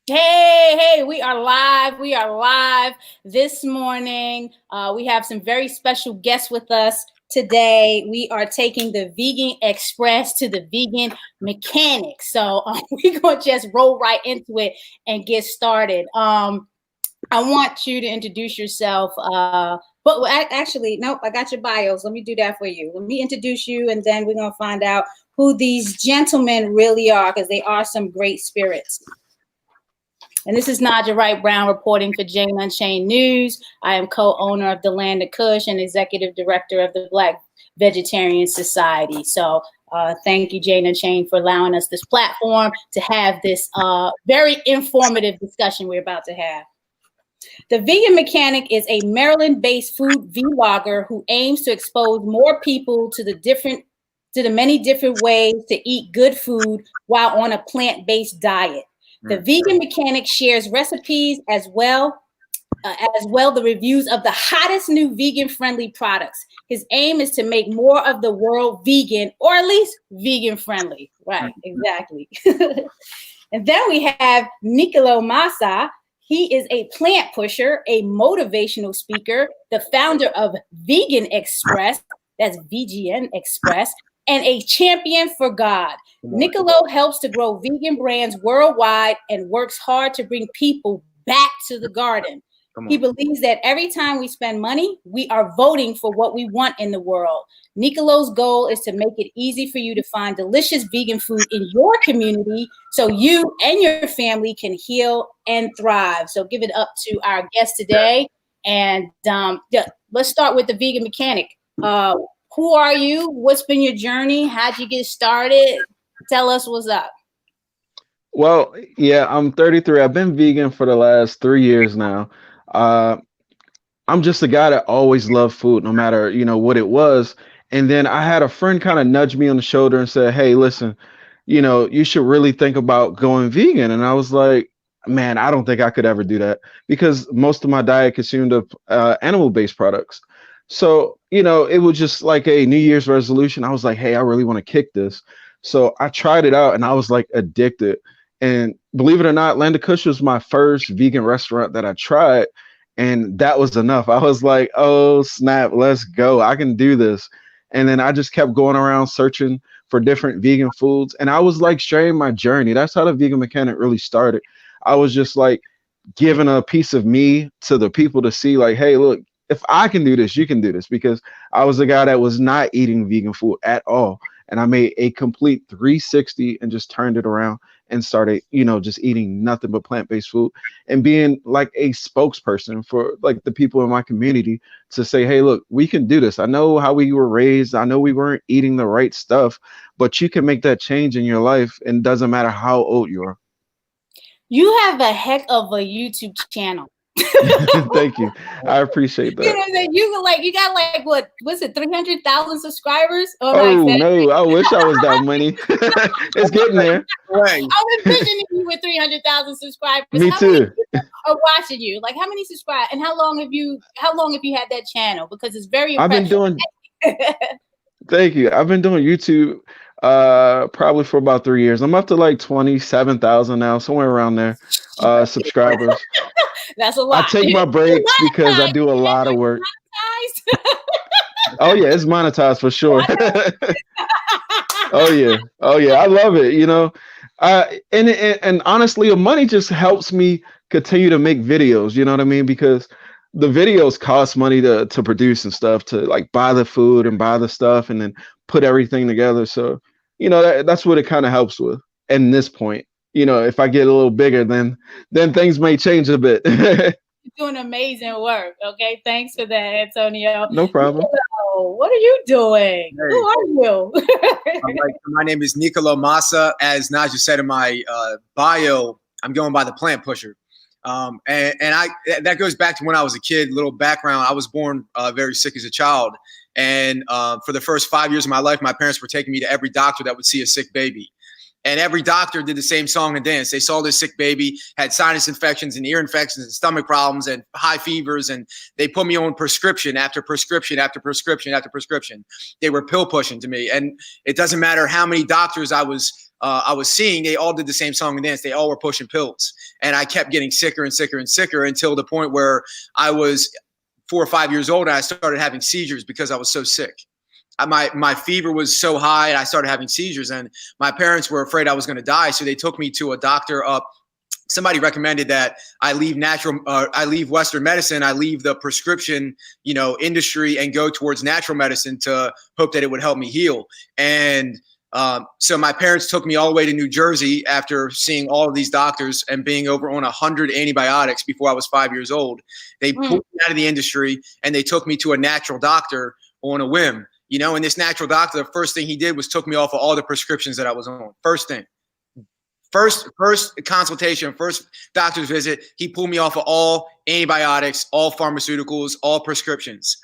Hey, we are live. We are live this morning. We have some very special guests with us today. We are taking the Vegan Express to the vegan mechanic. So we're going to just roll right into it and get started. I want you to introduce yourself. But actually, nope, I got your bios. Let me do that for you. Let me introduce you, and then we're going to find out who these gentlemen really are, because they are some great spirits. And this is Naijha Wright-Brown reporting for Jane Unchained News. I am co-owner of the Land of Kush and executive director of the Black Vegetarian Society. So thank you, Jane Unchained, for allowing us this platform to have this very informative discussion we're about to have. The Vegan Mechanic is a Maryland-based food vlogger who aims to expose more people to the many different ways to eat good food while on a plant-based diet. The Vegan Mechanic shares recipes as well the reviews of the hottest new vegan-friendly products. His aim is to make more of the world vegan, or at least vegan-friendly. Right, exactly. And then we have Nicolo Massa. He is a plant pusher, a motivational speaker, the founder of Vegan Express, that's VGN Express, and a champion for God. Nicolo helps to grow vegan brands worldwide and works hard to bring people back to the garden. He believes that every time we spend money, we are voting for what we want in the world. Nicolo's goal is to make it easy for you to find delicious vegan food in your community so you and your family can heal and thrive. So give it up to our guest today. And let's start with the Vegan Mechanic. Who are you? What's been your journey? How'd you get started? Tell us what's up. Well, yeah, I'm 33. I've been vegan for the last 3 years now. I'm just a guy that always loved food, no matter, what it was. And then I had a friend kind of nudge me on the shoulder and said, hey, listen, you should really think about going vegan. And I was like, man, I don't think I could ever do that because most of my diet consumed of animal-based products. So, it was just like a New Year's resolution. I was like, hey, I really want to kick this. So I tried it out and I was like addicted. And believe it or not, Land of Kush was my first vegan restaurant that I tried. And that was enough. I was like, oh, snap, let's go. I can do this. And then I just kept going around searching for different vegan foods. And I was like sharing my journey. That's how the Vegan Mechanic really started. I was just like giving a piece of me to the people to see like, hey, look, if I can do this, you can do this, because I was a guy that was not eating vegan food at all. And I made a complete 360 and just turned it around and started, just eating nothing but plant-based food and being like a spokesperson for like the people in my community to say, hey, look, we can do this. I know how we were raised. I know we weren't eating the right stuff, but you can make that change in your life. And it doesn't matter how old you are. You have a heck of a YouTube channel. Thank you. I appreciate that. You got like what was it, 300,000 subscribers? Oh no, I wish I was that money. It's getting there. Right. I was envisioning you with 300,000 subscribers. Me too. Are watching you. Like, how many subscribers and how long have you had that channel? Because it's very impressive. I've been doing Thank you. I've been doing YouTube probably for about 3 years. I'm up to like 27,000 now, somewhere around there. Subscribers. That's a lot. I take my breaks because I do a lot of work. Oh yeah, it's monetized for sure. Oh yeah. I love it. And honestly, money just helps me continue to make videos. You know what I mean? Because the videos cost money to produce and stuff, to like buy the food and buy the stuff and then put everything together. So, that's what it kind of helps with. And this point, if I get a little bigger, then things may change a bit. You're doing amazing work. Okay. Thanks for that, Antonio. No problem. Nicolo, what are you doing? Hey. Who are you? My name is Nicolo Massa. As Naijha said in my bio, I'm going by the plant pusher. And that goes back to when I was a kid. Little background: I was born very sick as a child, and for the first 5 years of my life, my parents were taking me to every doctor that would see a sick baby. And every doctor did the same song and dance. They saw this sick baby, had sinus infections and ear infections and stomach problems and high fevers. And they put me on prescription after prescription after prescription after prescription. They were pill pushing to me. And it doesn't matter how many doctors I was seeing, they all did the same song and dance. They all were pushing pills. And I kept getting sicker and sicker and sicker until the point where I was 4 or 5 years old and I started having seizures because I was so sick. My fever was so high and I started having seizures, and my parents were afraid I was going to die. So they took me to a doctor. Somebody recommended that I leave Western medicine. I leave the prescription, industry and go towards natural medicine to hope that it would help me heal. And so my parents took me all the way to New Jersey after seeing all of these doctors and being over on 100 antibiotics before I was 5 years old. They pulled me out of the industry and they took me to a natural doctor on a whim. And this natural doctor, the first thing he did was took me off of all the prescriptions that I was on. First thing, first consultation, first doctor's visit, he pulled me off of all antibiotics, all pharmaceuticals, all prescriptions.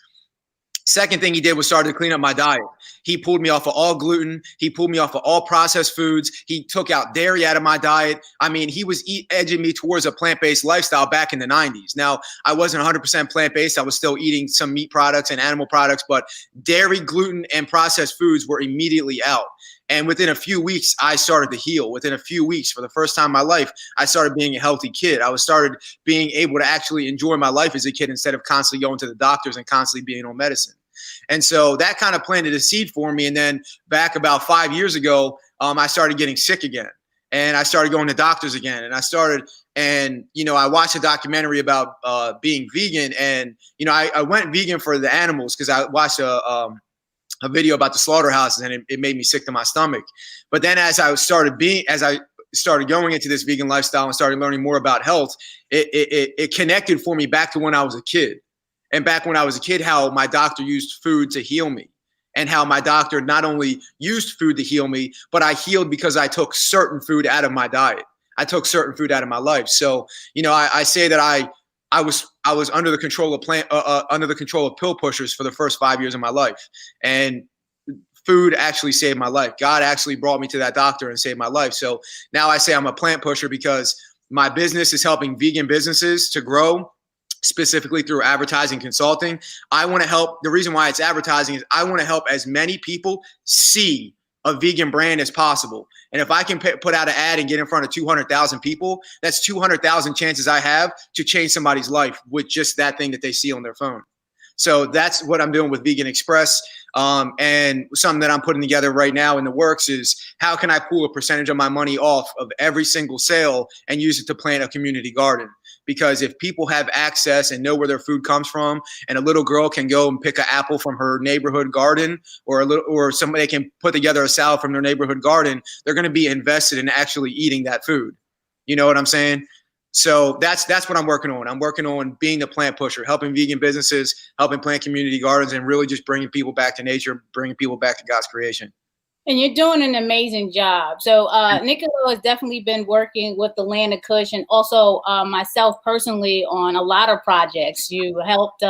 Second thing he did was started to clean up my diet. He pulled me off of all gluten. He pulled me off of all processed foods. He took out dairy out of my diet. I mean, he was edging me towards a plant-based lifestyle back in the 90s. Now, I wasn't 100% plant-based. I was still eating some meat products and animal products, but dairy, gluten, and processed foods were immediately out. And within a few weeks, I started to heal. Within a few weeks, for the first time in my life, I started being a healthy kid. I started being able to actually enjoy my life as a kid instead of constantly going to the doctors and constantly being on medicine. And so that kind of planted a seed for me. And then back about 5 years ago, I started getting sick again. And I started going to doctors again. And I watched a documentary about being vegan. And, I went vegan for the animals because I watched a video about the slaughterhouses, and it made me sick to my stomach. But then as I started going into this vegan lifestyle and started learning more about health, it connected for me back to when I was a kid. And back when I was a kid, how my doctor used food to heal me, and how my doctor not only used food to heal me, but I healed because I took certain food out of my diet. I took certain food out of my life. So, I say that I was under the control of pill pushers for the first 5 years of my life, and food actually saved my life. God actually brought me to that doctor and saved my life. So now I say I'm a plant pusher because my business is helping vegan businesses to grow, specifically through advertising consulting. I want to help. The reason why it's advertising is I want to help as many people see a vegan brand as possible. And if I can put out an ad and get in front of 200,000 people, that's 200,000 chances I have to change somebody's life with just that thing that they see on their phone. So that's what I'm doing with Vegan Express. And something that I'm putting together right now in the works is how can I pull a percentage of my money off of every single sale and use it to plant a community garden? Because if people have access and know where their food comes from, and a little girl can go and pick an apple from her neighborhood garden, or somebody can put together a salad from their neighborhood garden, they're going to be invested in actually eating that food. You know what I'm saying? So that's what I'm working on. I'm working on being the plant pusher, helping vegan businesses, helping plant community gardens, and really just bringing people back to nature, bringing people back to God's creation. And you're doing an amazing job. So Nicolo has definitely been working with the Land of Kush, and also myself personally on a lot of projects. You helped,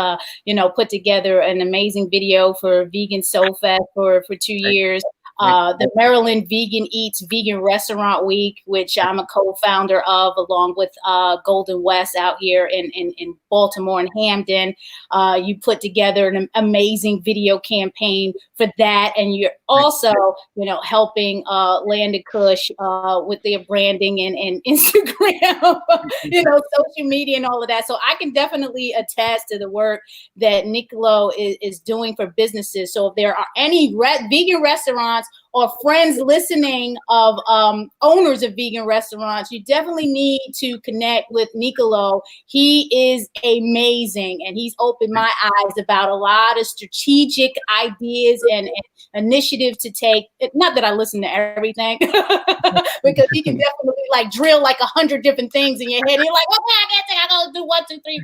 put together an amazing video for Vegan Soul Fest for 2 years. The Maryland Vegan Eats Vegan Restaurant Week, which I'm a co-founder of, along with Golden West out here in Baltimore and Hamden. You put together an amazing video campaign for that, and you're also, helping Land of Kush with their branding and Instagram, social media and all of that. So I can definitely attest to the work that Nicolo is doing for businesses. So if there are any vegan restaurants or friends listening of owners of vegan restaurants, you definitely need to connect with Nicolo. He is amazing, and he's opened my eyes about a lot of strategic ideas and initiatives to take. Not that I listen to everything, because he can definitely drill 100 different things in your head. And you're like, okay, I can't say I gotta do 1, 2, 3,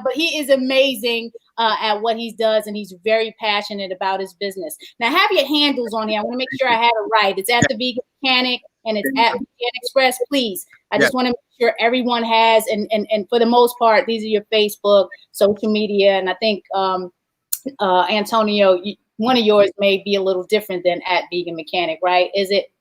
but he is amazing at what he does, and he's very passionate about his business. Now, have your handles on here. I want to make sure I have it right. It's at the Vegan Mechanic, and it's at VGN Express. Please, I just want to make sure everyone has, and for the most part, these are your Facebook, social media, and I think Antonio, one of yours may be a little different than at Vegan Mechanic, right? Is it?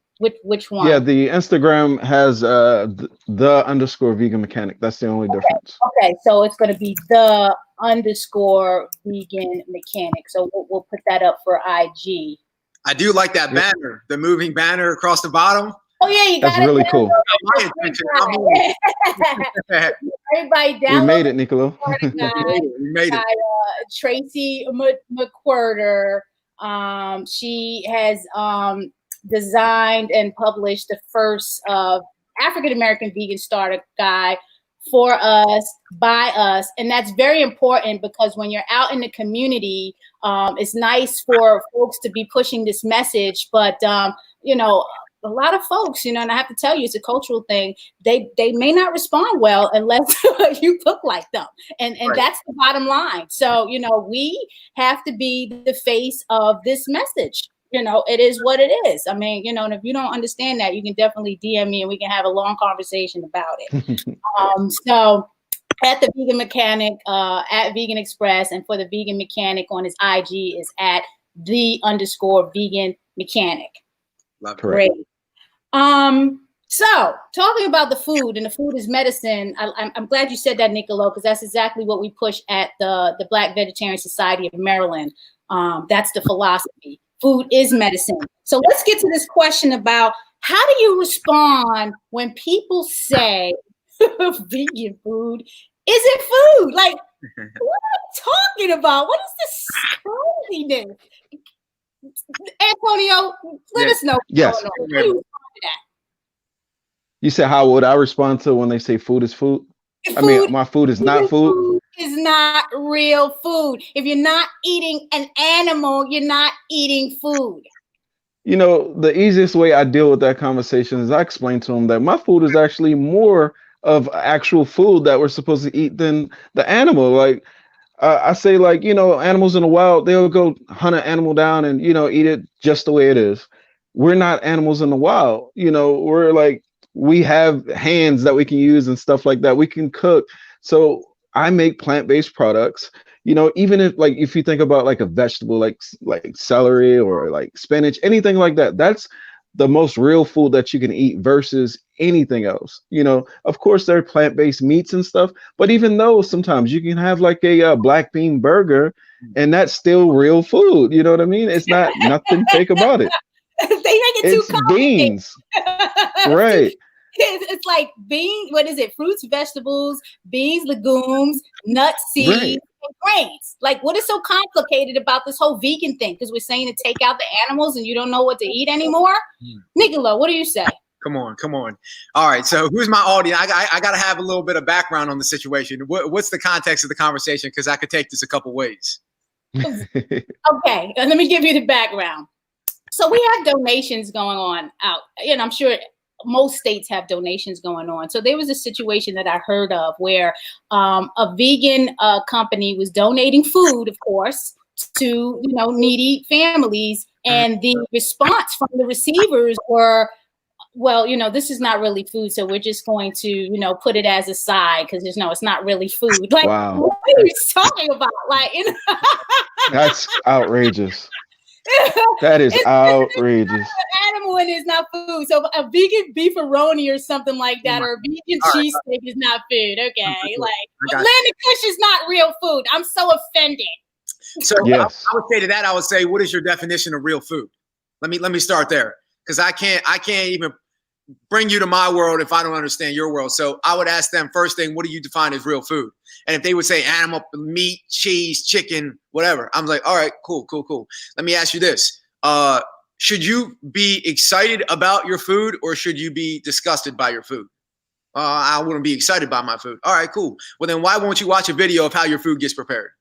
Which one? Yeah, the Instagram has the underscore vegan mechanic. That's the only difference. Okay, so it's going to be the underscore vegan mechanic. So we'll put that up for IG. I do like that banner, the moving banner across the bottom. Oh yeah, you got That's really cool. My attention. Everybody download. We made it, Nicolo. We made it. Tracy McQuirter. She has designed and published the first African American vegan starter guide for us, by us, and that's very important because when you're out in the community, it's nice for folks to be pushing this message, but you know, a lot of folks, you know, and I have to tell you, it's a cultural thing. They may not respond well unless you look like them, and right. That's the bottom line. So, you know, we have to be the face of this message. You know, it is what it is. I mean, you know, and if you don't understand that, you can definitely DM me and we can have a long conversation about it. So at the Vegan Mechanic, at Vegan Express, and for the Vegan Mechanic on his IG is at _Vegan Mechanic. Love it. Great. So talking about the food, and the food is medicine. I'm glad you said that, Nicolo, because that's exactly what we push at the Black Vegetarian Society of Maryland. That's the philosophy. Food is medicine. So let's get to this question about how do you respond when people say vegan food isn't food? Like, what are you talking about? What is this craziness? Antonio, let us know what's yes. going on. How do you respond to that? You said, how would I respond to when they say food is food? I mean, my food is not food. Is not real food. If you're not eating an animal, you're not eating food. You know, the easiest way I deal with that conversation is I explain to them that my food is actually more of actual food that we're supposed to eat than the animal. Like, I say, like, you know, animals in the wild, they'll go hunt an animal down and, you know, eat it just the way it is. We're not animals in the wild. You know, we're like, we have hands that we can use and stuff like that. We can cook. So I make plant-based products, you know, even if you think about like a vegetable, like celery or like spinach, anything like that, that's the most real food that you can eat versus anything else. You know, of course there are plant-based meats and stuff, but even though sometimes you can have like a black bean burger and that's still real food. You know what I mean? It's not nothing fake about it. They make it too complicated. Beans. Right. It's like beans, what is it? Fruits, vegetables, beans, legumes, nuts, seeds, right. and grains. Like, what is so complicated about this whole vegan thing? Because we're saying to take out the animals and you don't know what to eat anymore? Nicolo, what do you say? Come on. All right, so who's my audience? I got to have a little bit of background on the situation. What's the context of the conversation? Because I could take this a couple ways. Okay, let me give you the background. So we have donations going on out, and I'm sure most states have donations going on. So there was a situation that I heard of where a vegan company was donating food, of course, to, you know, needy families. And the response from the receivers were, well, you know, this is not really food, so we're just going to, you know, put it as a side because there's it's not really food. Like, wow. What are you talking about? Like, you know? That's outrageous. That is outrageous. Animal and it's not food. So a vegan beefaroni or something like that, or a vegan cheesesteak is not food. Okay, like Atlantic Kush is not real food. I'm so offended. So yes. I would say to that, I would say, what is your definition of real food? Let me start there, because I can't even bring you to my world if I don't understand your world. So I would ask them, first thing, what do you define as real food? And if they would say animal, meat, cheese, chicken, whatever, I'm like, all right, cool. Let me ask you this. Should you be excited about your food or should you be disgusted by your food? I wouldn't be excited by my food. All right, cool. Well, then why won't you watch a video of how your food gets prepared?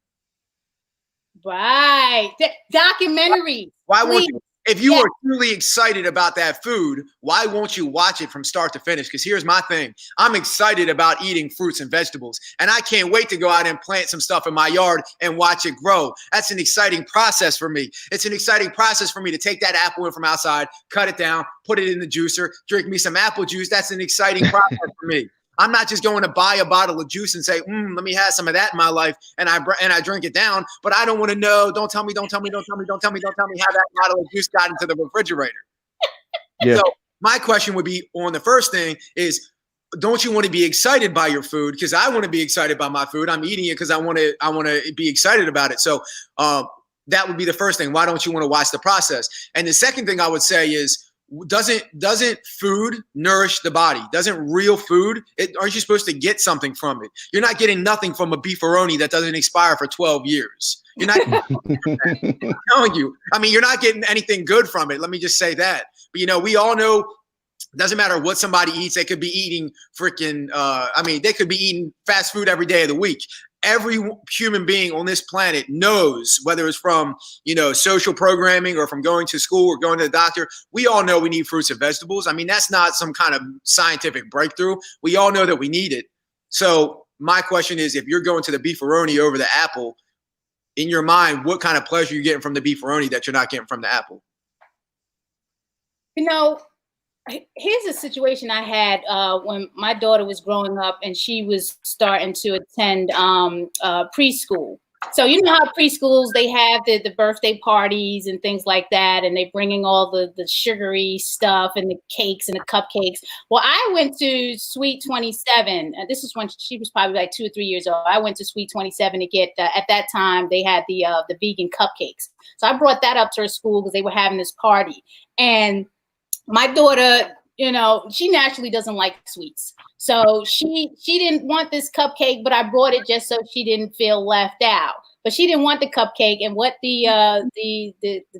Right. Documentary. Why won't you? If you are truly excited about that food, why won't you watch it from start to finish? Because here's my thing. I'm excited about eating fruits and vegetables, and I can't wait to go out and plant some stuff in my yard and watch it grow. That's an exciting process for me. It's an exciting process for me to take that apple in from outside, cut it down, put it in the juicer, drink me some apple juice. That's an exciting process for me. I'm not just going to buy a bottle of juice and say, let me have some of that in my life, and I drink it down. But I don't want to know. Don't tell me how that bottle of juice got into the refrigerator. Yeah. So my question would be on the first thing is, don't you want to be excited by your food? Because I want to be excited by my food. I'm eating it because I want to be excited about it. So that would be the first thing. Why don't you want to watch the process? And the second thing I would say is, doesn't food nourish the body? Doesn't real food, aren't you supposed to get something from it? You're not getting nothing from a beefaroni that doesn't expire for 12 years. You're not I'm telling you. I mean, you're not getting anything good from it. Let me just say that. But, we all know it doesn't matter what somebody eats. They could be eating they could be eating fast food every day of the week. Every human being on this planet knows, whether it's from, social programming or from going to school or going to the doctor, we all know we need fruits and vegetables. I mean, that's not some kind of scientific breakthrough. We all know that we need it. So my question is, if you're going to the beefaroni over the apple, in your mind, what kind of pleasure are you getting from the beefaroni that you're not getting from the apple? Here's a situation I had when my daughter was growing up and she was starting to attend preschool. So you know how preschools, they have the birthday parties and things like that, and they bringing all the sugary stuff and the cakes and the cupcakes. Well, I went to Sweet 27. This is when she was probably like 2 or 3 years old. I went to Sweet 27 to get, at that time, they had the vegan cupcakes. So I brought that up to her school because they were having this party. And my daughter, she naturally doesn't like sweets. So she didn't want this cupcake, but I brought it just so she didn't feel left out. But she didn't want the cupcake. And what the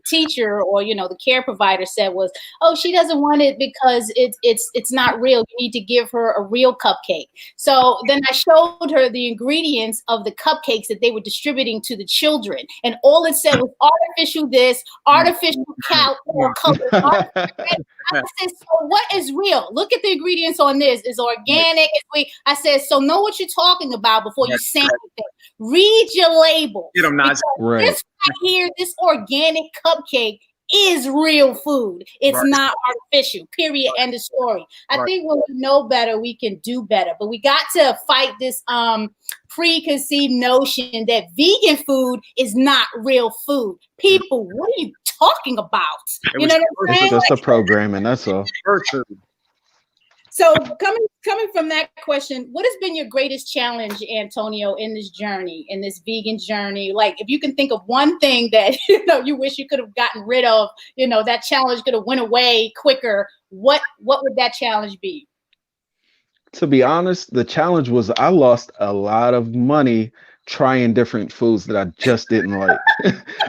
teacher or, the care provider said was, oh, she doesn't want it because it's not real. You need to give her a real cupcake. So then I showed her the ingredients of the cupcakes that they were distributing to the children. And all it said was artificial this, artificial color. I said, so what is real? Look at the ingredients on this. It's organic. I said, so know what you're talking about before you say anything. Read your label. Get them not right. This right here, this organic cupcake is real food. It's not artificial. Period. End of story. I think when we know better, we can do better. But we got to fight this preconceived notion that vegan food is not real food. People, what are you talking about? You know what I'm saying? It's just the programming. That's all. So coming from that question, what has been your greatest challenge, Antonio, in this journey, in this vegan journey? Like, if you can think of one thing that, you wish you could have gotten rid of, that challenge could have went away quicker, what would that challenge be? To be honest, the challenge was I lost a lot of money trying different foods that I just didn't like.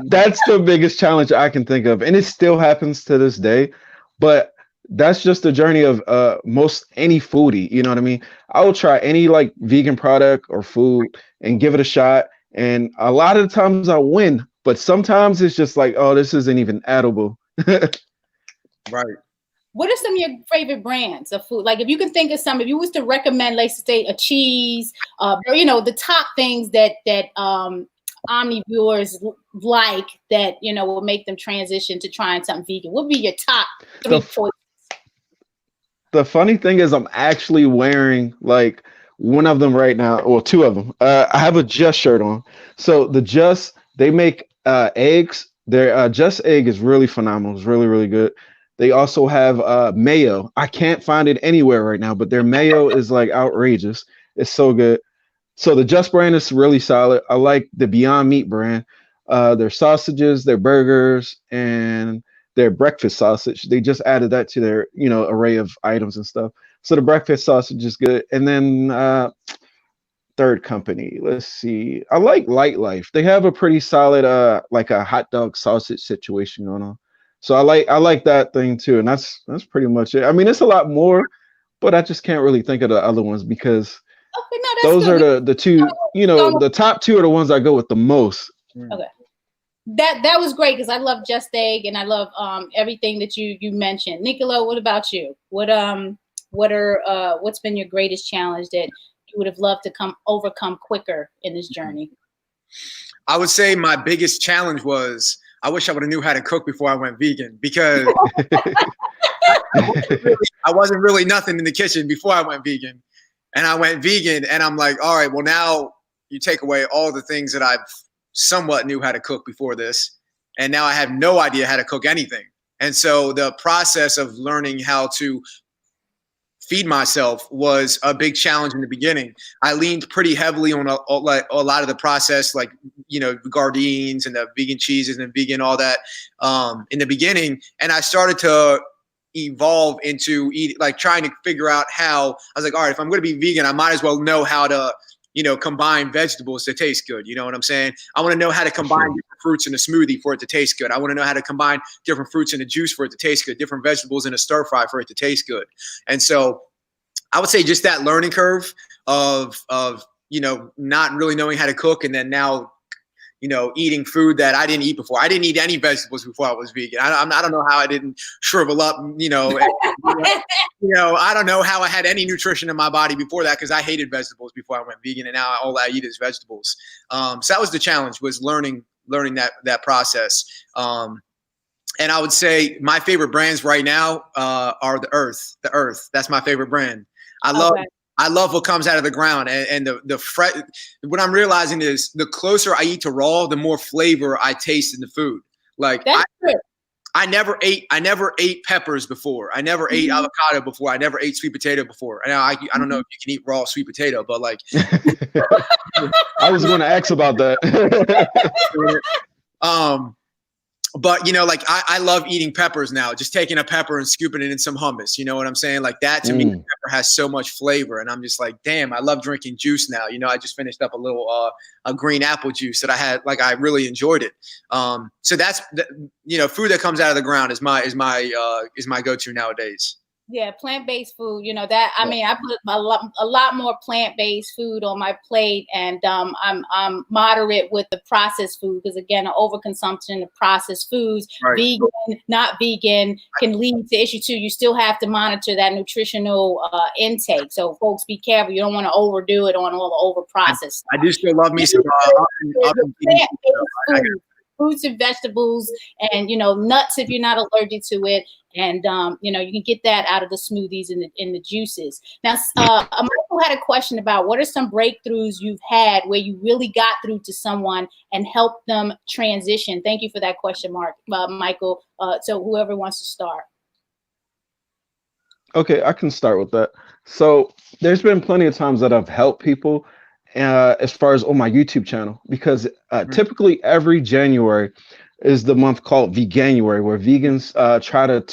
That's the biggest challenge I can think of. And it still happens to this day. But that's just the journey of most any foodie. You know what I mean? I will try any like vegan product or food and give it a shot. And a lot of the times I win, but sometimes it's just like, oh, this isn't even edible. Right. What are some of your favorite brands of food? Like, if you can think of some, if you was to recommend, like, say, a cheese, or, the top things that omnivores like that, will make them transition to trying something vegan, what would be your top 3 choices? The funny thing is I'm actually wearing like one of them right now, or 2 of them. I have a Just shirt on. So the Just, they make eggs. Their Just egg is really phenomenal. It's really, really good. They also have mayo. I can't find it anywhere right now, but their mayo is like outrageous. It's so good. So the Just brand is really solid. I like the Beyond Meat brand. Their sausages, their burgers, and their breakfast sausage. They just added that to their, array of items and stuff. So the breakfast sausage is good. And then third company, let's see. I like Light Life. They have a pretty solid, like a hot dog sausage situation going on. So I like that thing too. And that's pretty much it. I mean, it's a lot more, but I just can't really think of the other ones because those are the 2, the top 2 are the ones I go with the most. Okay. That was great because I love Just Egg and I love everything that you mentioned. Nicolo, what about you? What's been your greatest challenge that you would have loved to overcome quicker in this journey? I would say my biggest challenge was I wish I would have knew how to cook before I went vegan, because I wasn't really nothing in the kitchen before I went vegan. And I went vegan and I'm like, all right, well, now you take away all the things that I've somewhat knew how to cook before this. And now I have no idea how to cook anything. And so the process of learning how to feed myself was a big challenge in the beginning. I leaned pretty heavily on a lot of the process, like, Gardines and the vegan cheeses and vegan, all that, in the beginning. And I started to evolve into trying to figure out how. I was like, all right, if I'm going to be vegan, I might as well know how to, combine vegetables to taste good. You know what I'm saying? I want to know how to combine different fruits in a smoothie for it to taste good. I want to know how to combine different fruits in a juice for it to taste good, different vegetables in a stir fry for it to taste good. And so I would say just that learning curve of not really knowing how to cook, and then now, eating food that I didn't eat before. I didn't eat any vegetables before I was vegan. I don't know how I didn't shrivel up, I don't know how I had any nutrition in my body before that, because I hated vegetables before I went vegan, and now all I eat is vegetables. So that was the challenge, was learning that process. And I would say my favorite brands right now are the Earth. The Earth. That's my favorite brand. I love what comes out of the ground, and what I'm realizing is the closer I eat to raw, the more flavor I taste in the food. Like I never ate peppers before. I never ate avocado before. I never ate sweet potato before. Now I don't know if you can eat raw sweet potato, but like I was going to ask about that. But I love eating peppers now. Just taking a pepper and scooping it in some hummus. You know what I'm saying? Like that to me, the pepper has so much flavor, and I'm just like, damn, I love drinking juice now. I just finished up a little a green apple juice that I had. Like, I really enjoyed it. So that's food that comes out of the ground is my go-to nowadays. Yeah, plant-based food, I mean, I put a lot more plant-based food on my plate, and I'm moderate with the processed food, because again, an overconsumption of processed foods, vegan, not vegan, can lead to issue too. You still have to monitor that nutritional intake. So folks, be careful. You don't want to overdo it on all the over-processed. I do still love me some plant-based food. Fruits and vegetables, and nuts if you're not allergic to it, and you can get that out of the smoothies and the juices. Now, Michael had a question about what are some breakthroughs you've had where you really got through to someone and helped them transition. Thank you for that question, Michael. So whoever wants to start. Okay, I can start with that. So there's been plenty of times that I've helped people as far as on my YouTube channel, because typically every January is the month called Veganuary, where vegans try to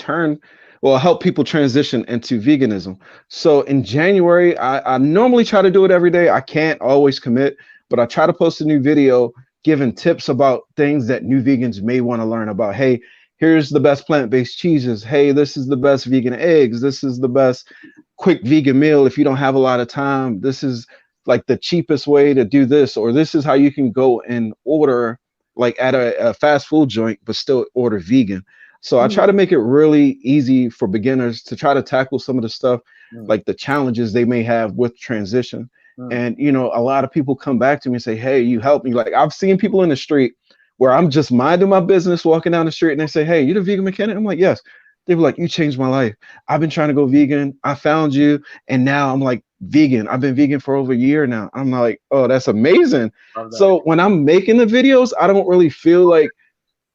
help people transition into veganism. So in January, I normally try to do it every day. I can't always commit, but I try to post a new video giving tips about things that new vegans may want to learn about. Hey, here's the best plant-based cheeses. Hey, this is the best vegan eggs. This is the best quick vegan meal if you don't have a lot of time. This is like the cheapest way to do this, or this is how you can go and order like at a fast food joint, but still order vegan. So I try to make it really easy for beginners to try to tackle some of the stuff, like the challenges they may have with transition. And, a lot of people come back to me and say, hey, you helped me. Like, I've seen people in the street where I'm just minding my business, walking down the street, and they say, hey, you the vegan mechanic? I'm like, yes. They were like, you changed my life. I've been trying to go vegan. I found you. And now I'm like vegan. I've been vegan for over a year now. I'm like, oh, that's amazing. So when I'm making the videos, I don't really feel like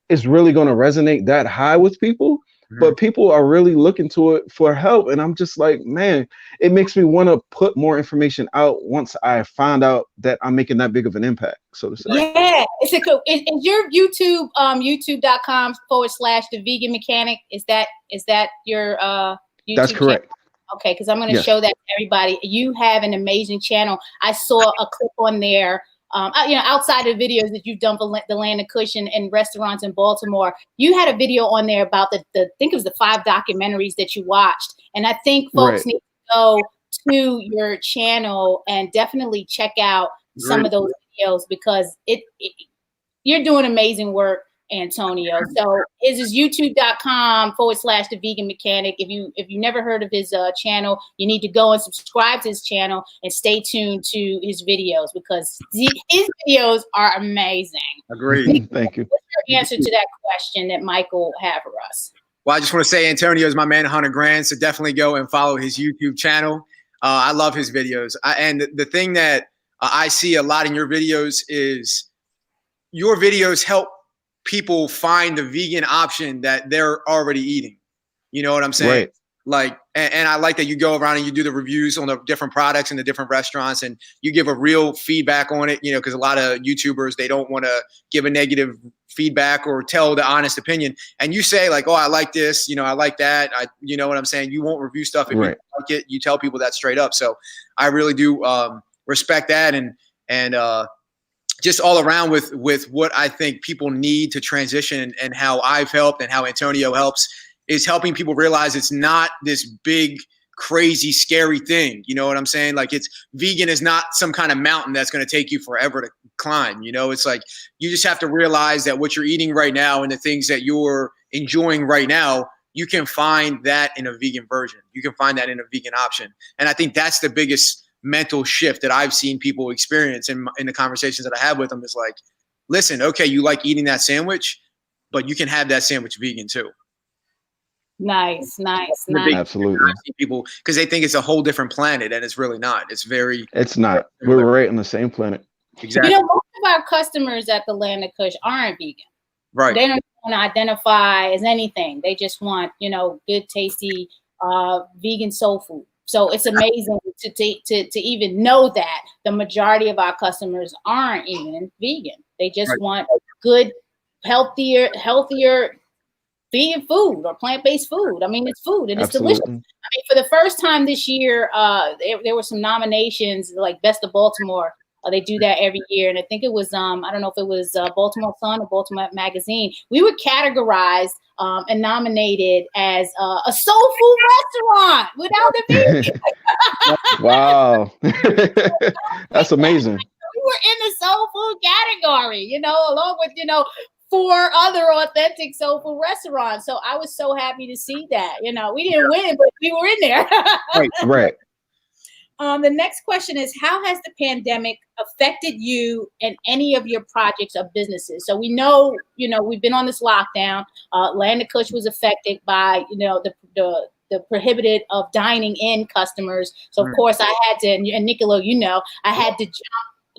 it's really going to resonate that high with people. But people are really looking to it for help. And I'm just like, man, it makes me want to put more information out once I find out that I'm making that big of an impact, so to say. Yeah. Is your YouTube, youtube.com/The Vegan Mechanic? Is that your YouTube That's correct. channel? Okay, because I'm going to show that to everybody. You have an amazing channel. I saw a clip on there. Outside of videos that you've done for the Land of Cushion and restaurants in Baltimore, you had a video on there about I think it was the 5 documentaries that you watched. And I think folks need to go to your channel and definitely check out some of those videos, because you're doing amazing work, Antonio. So is youtube.com/The Vegan Mechanic. If you never heard of his channel, you need to go and subscribe to his channel and stay tuned to his videos, because his videos are amazing. Agreed. Thank you. What's your answer to that question that Michael had for us? Well, I just want to say Antonio is my man, 100 grand. So definitely go and follow his YouTube channel. I love his videos. And the thing that I see a lot in your videos is your videos help people find the vegan option that they're already eating. You know what I'm saying? Right. Like, and I like that you go around and you do the reviews on the different products in the different restaurants, and you give a real feedback on it, you know, because a lot of YouTubers, they don't want to give a negative feedback or tell the honest opinion. And you say like, oh, I like this, you know, I like that. You know what I'm saying? You won't review stuff if you don't like it. You tell people that straight up. So I really do respect that. And just all around with what I think people need to transition, and how I've helped and how Antonio helps, is helping people realize it's not this big, crazy, scary thing. You know what I'm saying? Like, it's vegan is not some kind of mountain that's going to take you forever to climb. You know, it's like, you just have to realize that what you're eating right now and the things that you're enjoying right now, you can find that in a vegan version. You can find that in a vegan option. And I think that's the biggest mental shift that I've seen people experience in the conversations that I have with them, is like, listen, okay, you like eating that sandwich, but you can have that sandwich vegan too. Nice. Absolutely. People, because they think it's a whole different planet, and it's really not. It's not. We're right on the same planet. Exactly. You know, most of our customers at the Land of Kush aren't vegan. Right. They don't want to identify as anything. They just want, you know, good, tasty, vegan soul food. So it's amazing to even know that the majority of our customers aren't even vegan. They just want good, healthier vegan food or plant-based food. I mean, it's food and it's delicious. I mean, for the first time this year, there were some nominations like Best of Baltimore. They do that every year. And I think it was, I don't know if it was Baltimore Sun or Baltimore Magazine. We were categorized and nominated as a soul food restaurant without the vegan. Wow. That's amazing. We were in the soul food category, you know, along with, you know, 4 other authentic soul food restaurants. So I was so happy to see that. You know, we didn't win, but we were in there. Right. The next question is, how has the pandemic affected you and any of your projects or businesses? So we know, you know, we've been on this lockdown. Land of Kush was affected by, you know, the prohibited of dining in customers. So of course I had to, and Nicolo, you know, I had to jump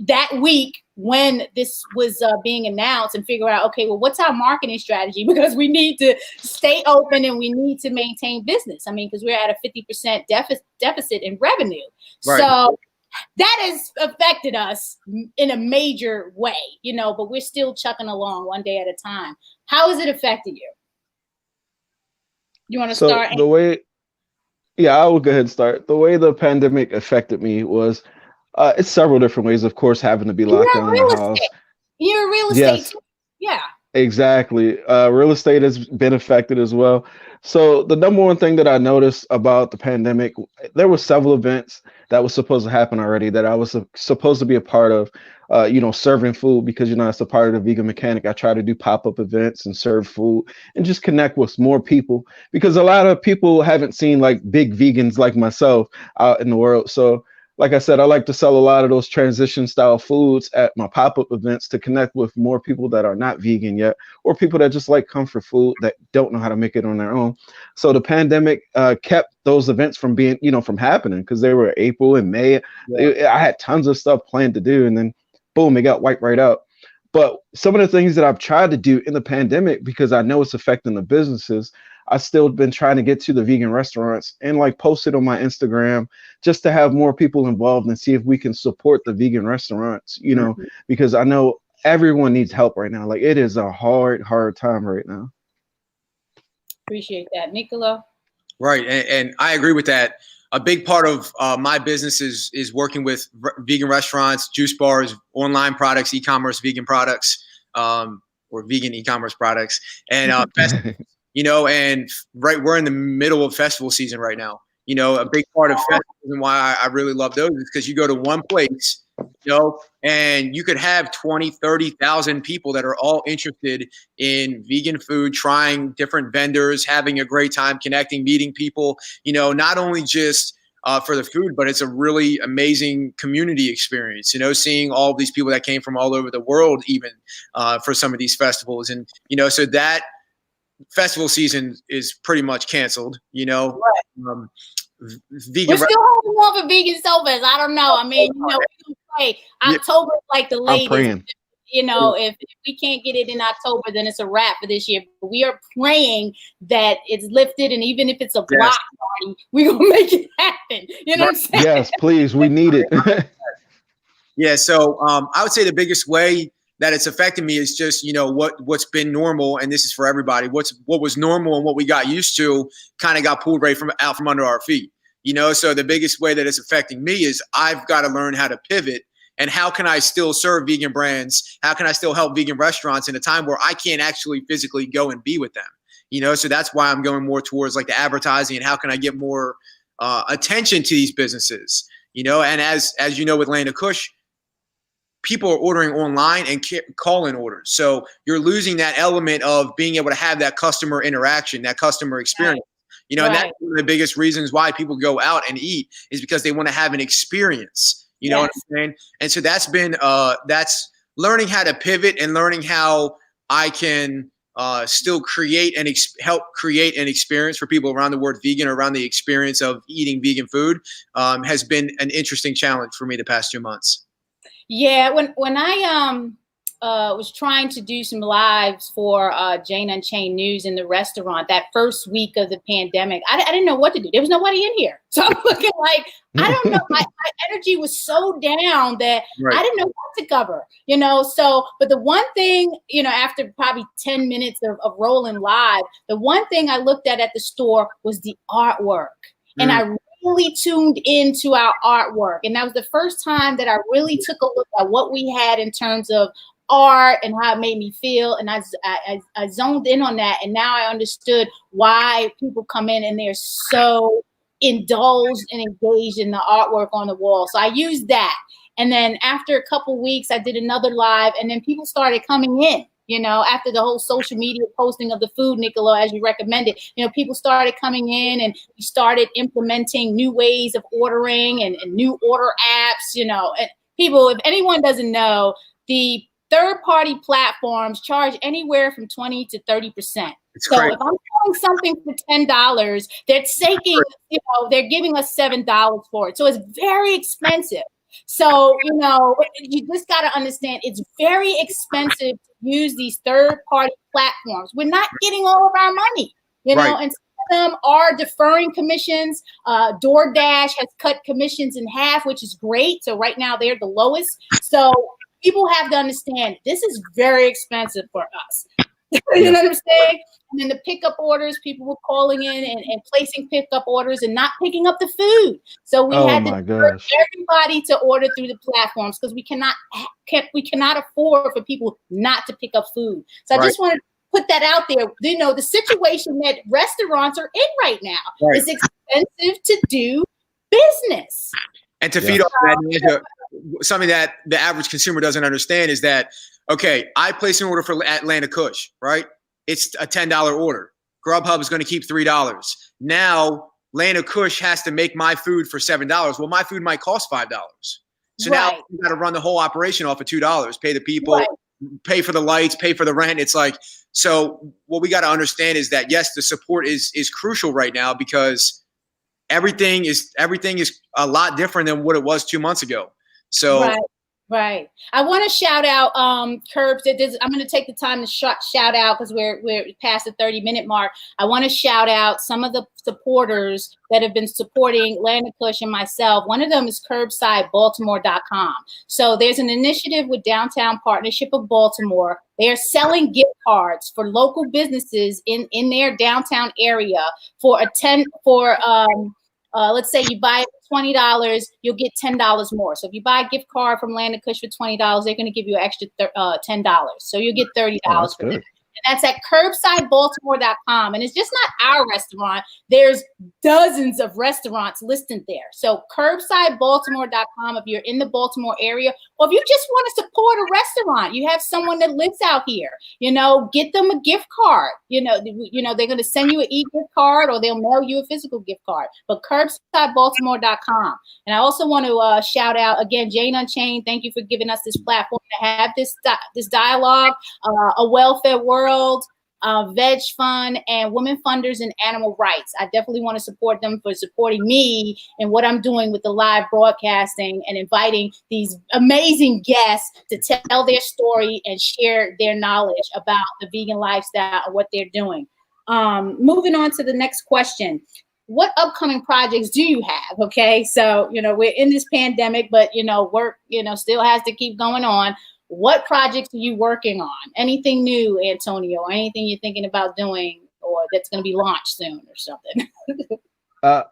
that week when this was being announced and figure out, okay, well, what's our marketing strategy? Because we need to stay open and we need to maintain business. I mean, because we're at a 50% deficit in revenue. Right. So that has affected us in a major way, you know, but we're still chucking along one day at a time. How has it affected you? You want to start? The way, I will go ahead and start. The way the pandemic affected me was, it's several different ways, of course, having to be locked down in the house. You're a real estate too. Yeah. Exactly. Real estate has been affected as well. So the number one thing that I noticed about the pandemic, there were several events that was supposed to happen already that I was supposed to be a part of, you know, serving food, because, you know, as a part of the Vegan Mechanic, I try to do pop-up events and serve food and just connect with more people, because a lot of people haven't seen like big vegans like myself out in the world. So like I said, I like to sell a lot of those transition style foods at my pop-up events to connect with more people that are not vegan yet, or people that just like comfort food that don't know how to make it on their own. So the pandemic kept those events from being, you know, from happening, because they were April and May. Yeah. I had tons of stuff planned to do, and then boom, it got wiped right out. But some of the things that I've tried to do in the pandemic, because I know it's affecting the businesses, I've still been trying to get to the vegan restaurants and like post it on my Instagram just to have more people involved and see if we can support the vegan restaurants, you know, because I know everyone needs help right now. Like, it is a hard time right now. Appreciate that. Nicolo? Right. And I agree with that. A big part of my business is working with vegan restaurants, juice bars, online products, e-commerce, vegan products, or vegan e-commerce products, and you know, and we're in the middle of festival season right now. You know, a big part of festivals and why I really love those is because you go to one place, you know, and you could have 20, 30,000 people that are all interested in vegan food, trying different vendors, having a great time, connecting, meeting people, you know, not only just for the food, but it's a really amazing community experience, you know, seeing all of these people that came from all over the world, even for some of these festivals. And, you know, so that festival season is pretty much canceled, you know. Right. Vegan. We're still holding on for vegan soul fest. I don't know. I mean, you know, we can say October is like the latest. if we can't get it in October, then it's a wrap for this year. But we are praying that it's lifted, and even if it's a block party, we're gonna make it happen. You know what I'm saying? Yes, please. We need it. Yeah. So I would say the biggest way that it's affecting me is just, what's been normal, and this is for everybody. What was normal and what we got used to kind of got pulled right out from under our feet. So the biggest way that it's affecting me is I've got to learn how to pivot. And how can I still serve vegan brands? How can I still help vegan restaurants in a time where I can't actually physically go and be with them? So that's why I'm going more towards like the advertising and how can I get more attention to these businesses? And as you know, with Land of Kush, people are ordering online and call-in orders. So you're losing that element of being able to have that customer interaction, that customer experience. And that's one of the biggest reasons why people go out and eat is because they want to have an experience. You know what I'm saying? And so that's been that's learning how to pivot and learning how I can still create and help create an experience for people around the word vegan or around the experience of eating vegan food has been an interesting challenge for me the past 2 months. Yeah, when I was trying to do some lives for Jane Unchained News in the restaurant that first week of the pandemic, I didn't know what to do. There was nobody in here. So I'm looking like, I don't know. My energy was so down that I didn't know what to cover, So, but the one thing, after probably 10 minutes of rolling live, the one thing I looked at the store was the artwork. And I really tuned into our artwork. And that was the first time that I really took a look at what we had in terms of art and how it made me feel. And I zoned in on that. And now I understood why people come in and they're so indulged and engaged in the artwork on the wall. So I used that. And then after a couple weeks, I did another live, and then people started coming in, after the whole social media posting of the food, Nicolo, as you recommended, people started coming in and we started implementing new ways of ordering and new order apps, and people, if anyone doesn't know, the third-party platforms charge anywhere from 20 to 30%. So if I'm selling something for $10, they're taking, they're giving us $7 for it. So it's very expensive. So, you just got to understand it's very expensive to use these third-party platforms. We're not getting all of our money, and some of them are deferring commissions. DoorDash has cut commissions in half, which is great. So right now they're the lowest. So people have to understand this is very expensive for us. You know what I'm saying? And then the pickup orders, people were calling in and placing pickup orders and not picking up the food. So we had to urge everybody to order through the platforms because we cannot afford for people not to pick up food. So I just wanted to put that out there. The situation that restaurants are in right now is expensive to do business. And to feed off that, something that the average consumer doesn't understand is that, okay, I place an order for Atlanta Kush, right? It's a $10 order. Grubhub is going to keep $3. Now, Atlanta Kush has to make my food for $7. Well, my food might cost $5. So now you got to run the whole operation off of $2, pay the people, pay for the lights, pay for the rent. It's like, so what we got to understand is that, yes, the support is crucial right now because everything is a lot different than what it was 2 months ago. So Right. I want to shout out Curbs. I'm going to take the time to shout out because we're past the 30-minute mark. I want to shout out some of the supporters that have been supporting Land of Kush and myself. One of them is CurbsideBaltimore.com. So there's an initiative with Downtown Partnership of Baltimore. They are selling gift cards for local businesses in their downtown area for let's say you buy $20, you'll get $10 more. So if you buy a gift card from Land of Kush for $20, they're going to give you an extra $10. So you get $30 for that. And that's at CurbsideBaltimore.com. And it's just not our restaurant. There's dozens of restaurants listed there. So CurbsideBaltimore.com if you're in the Baltimore area, or if you just want to support a restaurant, you have someone that lives out here, get them a gift card. They're going to send you an e-gift card or they'll mail you a physical gift card. But CurbsideBaltimore.com. And I also want to shout out, again, Jane Unchained. Thank you for giving us this platform to have this dialogue, a welfare world. Veg Fund, and Women Funders and Animal Rights. I definitely want to support them for supporting me and what I'm doing with the live broadcasting and inviting these amazing guests to tell their story and share their knowledge about the vegan lifestyle and what they're doing. Moving on to the next question. What upcoming projects do you have? Okay, so, we're in this pandemic, but, work, still has to keep going on. What projects are you working on? Anything new, Antonio? Anything you're thinking about doing or that's going to be launched soon or something?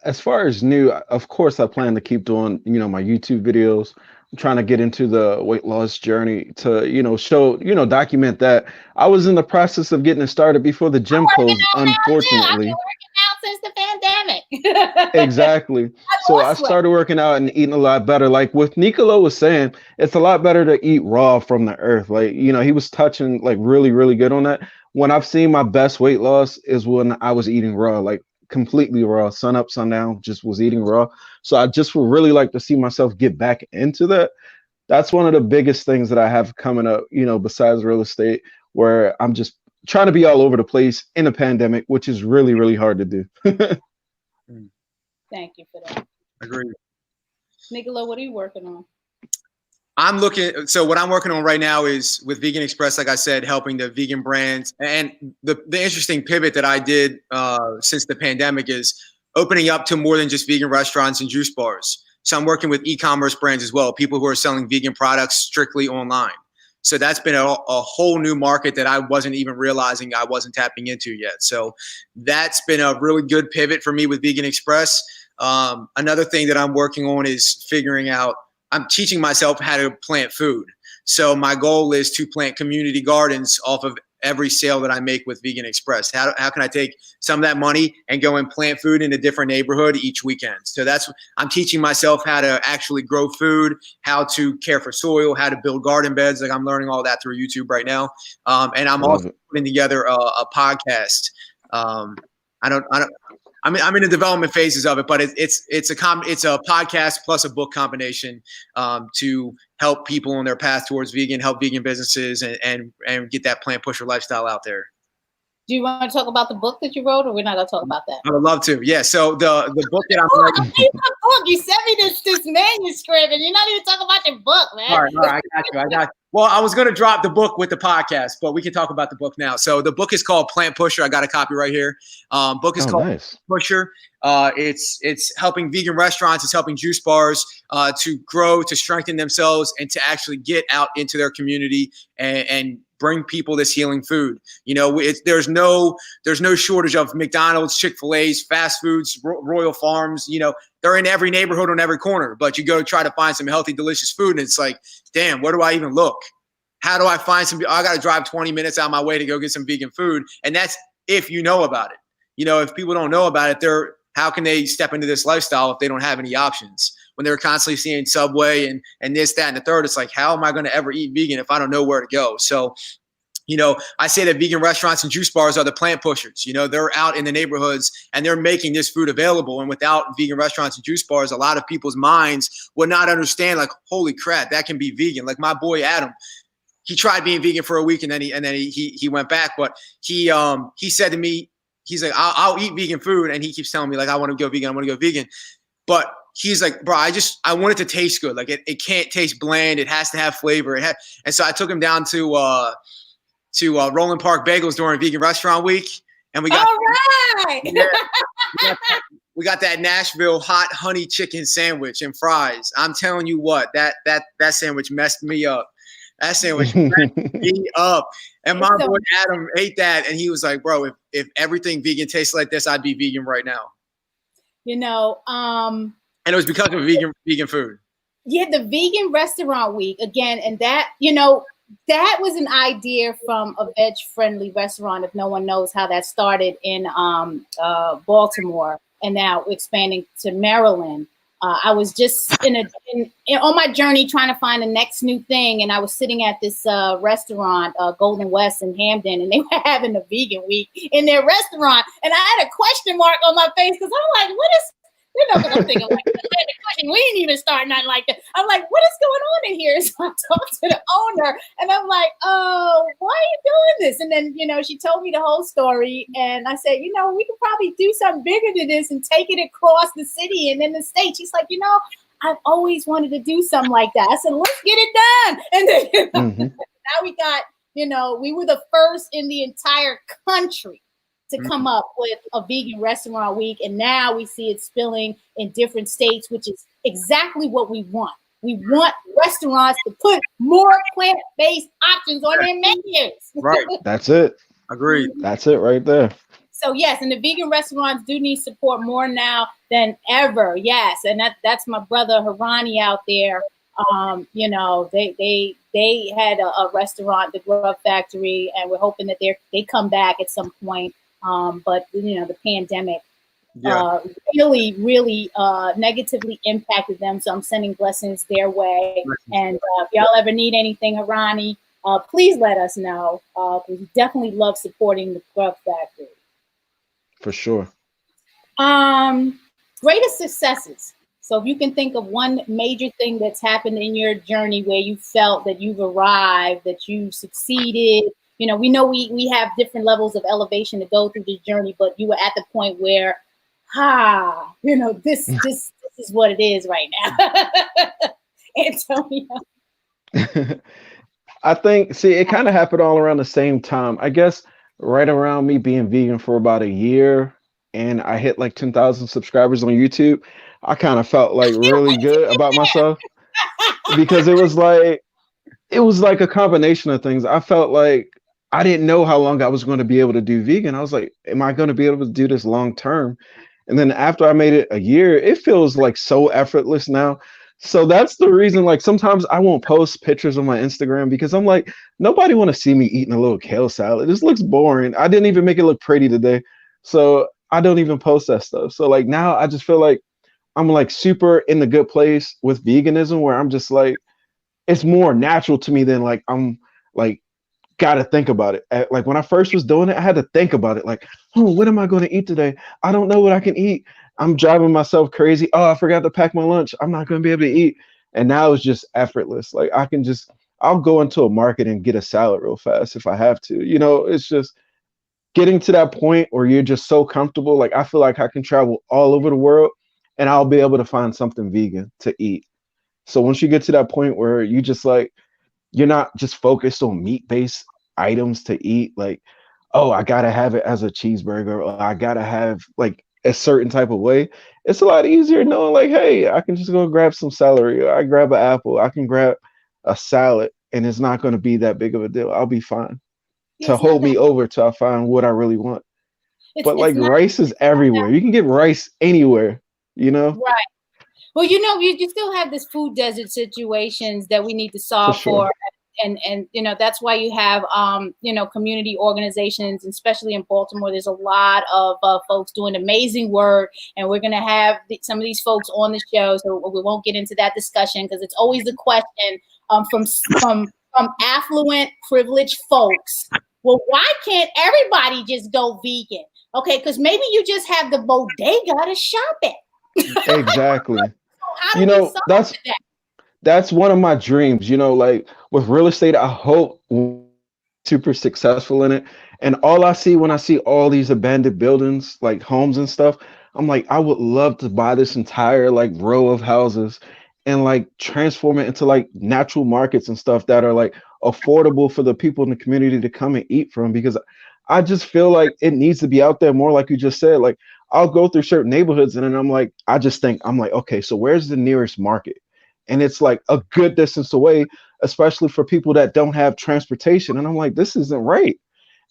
As far as new, of course, I plan to keep doing, my YouTube videos. I'm trying to get into the weight loss journey to, show, document that I was in the process of getting it started before the gym closed, unfortunately. I've been working out since the pandemic. Exactly. So I started working out and eating a lot better. Like what Nicolo was saying, it's a lot better to eat raw from the earth. Like, he was touching like really, really good on that. When I've seen my best weight loss is when I was eating raw, like completely raw, sun up, sundown, just was eating raw. So I just would really like to see myself get back into that. That's one of the biggest things that I have coming up, besides real estate, where I'm just trying to be all over the place in a pandemic, which is really, really hard to do. Thank you for that. Agreed. Nicolo, what are you working on? So what I'm working on right now is with Vegan Express, like I said, helping the vegan brands. And the interesting pivot that I did since the pandemic is opening up to more than just vegan restaurants and juice bars. So I'm working with e-commerce brands as well, people who are selling vegan products strictly online. So that's been a whole new market that I wasn't even realizing I wasn't tapping into yet. So that's been a really good pivot for me with Vegan Express. Another thing that I'm working on is figuring out, I'm teaching myself how to plant food. So my goal is to plant community gardens off of every sale that I make with Vegan Express. How can I take some of that money and go and plant food in a different neighborhood each weekend? So I'm teaching myself how to actually grow food, how to care for soil, how to build garden beds. Like I'm learning all that through YouTube right now. And I'm also putting together a podcast. I'm in the development phases of it, but it's a podcast plus a book combination to help people on their path towards vegan, help vegan businesses, and get that plant pusher lifestyle out there. Do you want to talk about the book that you wrote, or we're not going to talk about that? I would love to. Yeah. So the book that I'm writing. You sent me this manuscript, and you're not even talking about your book, man. All right, I got you. Well, I was going to drop the book with the podcast, but we can talk about the book now. So the book is called Plant Pusher. I got a copy right here. Book is called Plant Pusher. It's helping vegan restaurants. It's helping juice bars to grow, to strengthen themselves, and to actually get out into their community and bring people this healing food. There's no shortage of McDonald's, Chick-fil-A's, fast foods, Royal Farms. They're in every neighborhood on every corner. But you go try to find some healthy, delicious food, and it's like, damn, where do I even look? How do I find some? I got to drive 20 minutes out of my way to go get some vegan food, and that's if you know about it. If people don't know about it, how can they step into this lifestyle if they don't have any options? When they're constantly seeing Subway and this, that, and the third, it's like, how am I going to ever eat vegan if I don't know where to go? So, I say that vegan restaurants and juice bars are the plant pushers. They're out in the neighborhoods and they're making this food available. And without vegan restaurants and juice bars, a lot of people's minds would not understand, like, holy crap, that can be vegan. Like my boy Adam, he tried being vegan for a week and then he went back. But he said to me, he's like, I'll eat vegan food, and he keeps telling me, like, I want to go vegan. But he's like, bro, I want it to taste good. Like it can't taste bland. It has to have flavor. And so I took him down to Roland Park Bagels during Vegan Restaurant Week, and we got we got that Nashville hot honey chicken sandwich and fries. I'm telling you what, that sandwich messed me up. That sandwich messed me up. And my boy Adam ate that, and he was like, bro, if everything vegan tastes like this, I'd be vegan right now. And it was because of vegan food. Yeah, the Vegan Restaurant Week again, and that, that was an idea from a veg-friendly restaurant, if no one knows how that started in Baltimore and now expanding to Maryland. I was just on my journey trying to find the next new thing, and I was sitting at this restaurant, Golden West in Hampden, and they were having a vegan week in their restaurant, and I had a question mark on my face because I'm like, what is You know, because I'm thinking like Atlantic Cushing, we ain't even start nothing like that. I'm like, what is going on in here? So I talked to the owner and I'm like, oh, why are you doing this? And then, you know, she told me the whole story. And I said, you know, we could probably do something bigger than this and take it across the city and then the state. She's like, you know, I've always wanted to do something like that. I said, let's get it done. And then you know, now we got, you know, we were the first in the entire country to come up with a vegan restaurant week. And now we see it spilling in different states, which is exactly what we want. We want restaurants to put more plant-based options on their menus. Right. That's it. Agreed. That's it right there. So yes, and the vegan restaurants do need support more now than ever. Yes, and that's my brother Harani out there. You know, they had a restaurant, the Grub Factory, and we're hoping that they come back at some point. But you know, the pandemic really negatively impacted them. So I'm sending blessings their way. And if y'all ever need anything, Harani, please let us know. We definitely love supporting the Grub Factory. For sure. Greatest successes. So if you can think of one major thing that's happened in your journey where you felt that you've arrived, that you succeeded. You know we have different levels of elevation to go through this journey, but you were at the point where, you know, this is what it is right now. Antonio. I think, see, it kind of happened all around the same time. I guess right around me being vegan for about a year and I hit like 10,000 subscribers on YouTube, I kind of felt like really good about myself because it was like a combination of things. I felt like I didn't know how long I was going to be able to do vegan. I was like, am I going to be able to do this long term? And then after I made it a year, it feels like so effortless now. So that's the reason, like, sometimes I won't post pictures on my Instagram because I'm like, nobody want to see me eating a little kale salad. This looks boring. I didn't even make it look pretty today. So I don't even post that stuff. So like now I just feel like I'm like super in the good place with veganism where I'm just like, it's more natural to me than like, I'm like, got to think about it. Like when I first was doing it, I had to think about it. Like, oh, what am I going to eat today? I don't know what I can eat. I'm driving myself crazy. Oh, I forgot to pack my lunch. I'm not going to be able to eat. And now it's just effortless. Like I'll go into a market and get a salad real fast if I have to. You know, it's just getting to that point where you're just so comfortable. Like I feel like I can travel all over the world and I'll be able to find something vegan to eat. So once you get to that point where you just like, you're not just focused on meat-based items to eat, like, oh, I gotta have it as a cheeseburger, or I gotta have like a certain type of way. It's a lot easier knowing like, hey, I can just go grab some celery, or I grab an apple, I can grab a salad, and it's not going to be that big of a deal. I'll be fine. To hold me over till I find what I really want. But like rice is everywhere. You can get rice anywhere, you know? Right. Well, you know, you still have this food desert situations that we need to solve for. And you know, that's why you have, you know, community organizations, especially in Baltimore. There's a lot of folks doing amazing work. And we're going to have some of these folks on the show. So we won't get into that discussion because it's always the question from affluent, privileged folks. Well, why can't everybody just go vegan? Okay, because maybe you just have the bodega to shop at. Exactly. You know, that's one of my dreams, you know, like with real estate, I hope super successful in it. And all I see when I see all these abandoned buildings, like homes and stuff, I'm like, I would love to buy this entire like row of houses and like transform it into like natural markets and stuff that are like affordable for the people in the community to come and eat from, because I just feel like it needs to be out there more, like you just said. Like I'll go through certain neighborhoods and then I'm like, okay, so where's the nearest market? And it's like a good distance away, especially for people that don't have transportation. And I'm like, this isn't right.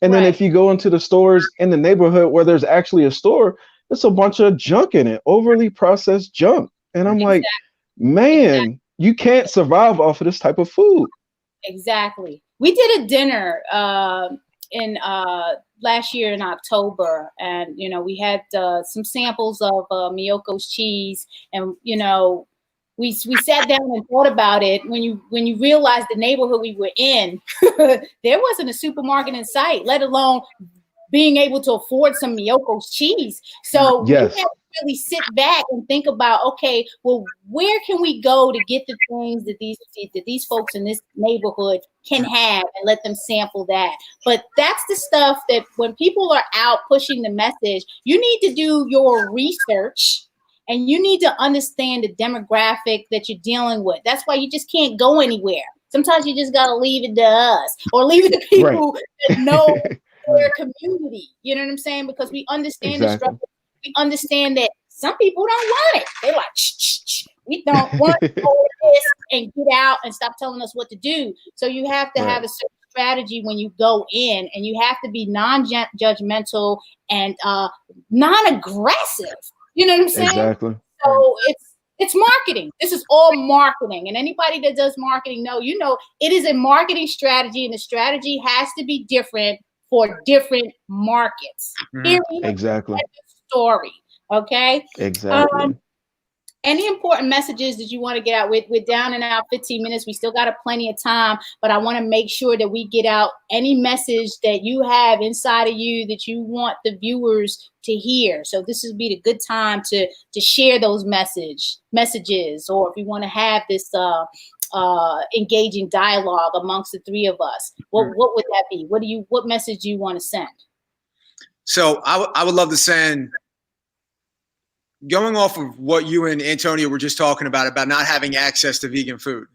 And then if you go into the stores in the neighborhood where there's actually a store, it's a bunch of junk in it, overly processed junk. And I'm like, man, you can't survive off of this type of food. Exactly. We did a dinner in last year in October, and you know, we had some samples of Miyoko's cheese, and you know, we sat down and thought about it. When you realize the neighborhood we were in, there wasn't a supermarket in sight, let alone being able to afford some Miyoko's cheese. So we had to really sit back and think about, okay, well, where can we go to get the things that these folks in this neighborhood can have, and let them sample that. But that's the stuff that when people are out pushing the message, you need to do your research. And you need to understand the demographic that you're dealing with. That's why you just can't go anywhere. Sometimes you just got to leave it to us, or leave it to people that know their community. You know what I'm saying? Because we understand the struggle. We understand that some people don't want it. They're like, shh. We don't want all this, and get out and stop telling us what to do. So you have to have a certain strategy when you go in, and you have to be non-judgmental and non-aggressive. You know what I'm saying? Exactly. So it's marketing. This is all marketing. And anybody that does marketing it is a marketing strategy, and the strategy has to be different for different markets. Exactly. Story. Okay. Exactly. Any important messages that you want to get out? We're down in our 15 minutes. We still got plenty of time, but I want to make sure that we get out any message that you have inside of you that you want the viewers to hear. So this would be the good time to share those messages, or if you want to have this engaging dialogue amongst the three of us, what would that be? What message do you want to send? So I would love to send, going off of what you and Antonio were just talking about not having access to vegan food.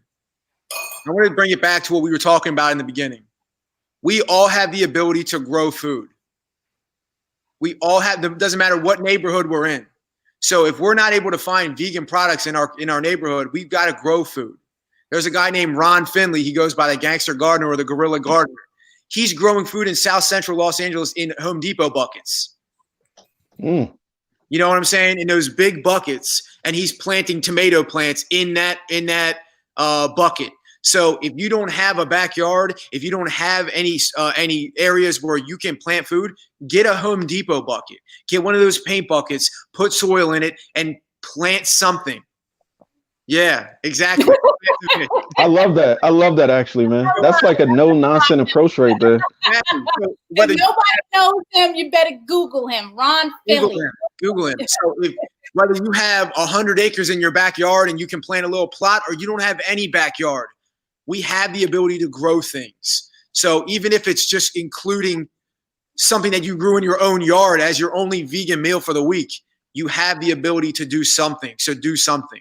I want to bring it back to what we were talking about in the beginning. We all have the ability to grow food. We all have, doesn't matter what neighborhood we're in. So if we're not able to find vegan products in our neighborhood, we've got to grow food. There's a guy named Ron Finley. He goes by the Gangster Gardener or the Guerrilla Gardener. He's growing food in South Central Los Angeles in Home Depot buckets. You know what I'm saying? In those big buckets, and he's planting tomato plants in that bucket. So if you don't have a backyard, if you don't have any areas where you can plant food, get a Home Depot bucket. Get one of those paint buckets, put soil in it, and plant something. Yeah, exactly. I love that. I love that, actually, man. That's like a no-nonsense approach right there. Exactly. So if nobody knows him, you better Google him. Ron Finley. Google him. So whether you have 100 acres in your backyard and you can plant a little plot, or you don't have any backyard, we have the ability to grow things. So even if it's just including something that you grew in your own yard as your only vegan meal for the week, you have the ability to do something. So do something.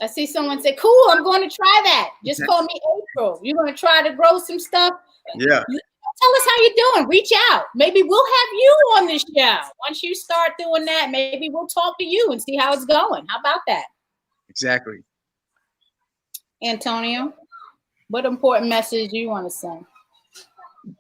I see someone say, cool, I'm going to try that. Just call me April. You're going to try to grow some stuff? Yeah. Tell us how you're doing. Reach out. Maybe we'll have you on this show. Once you start doing that, maybe we'll talk to you and see how it's going. How about that? Exactly. Antonio, what important message do you want to send?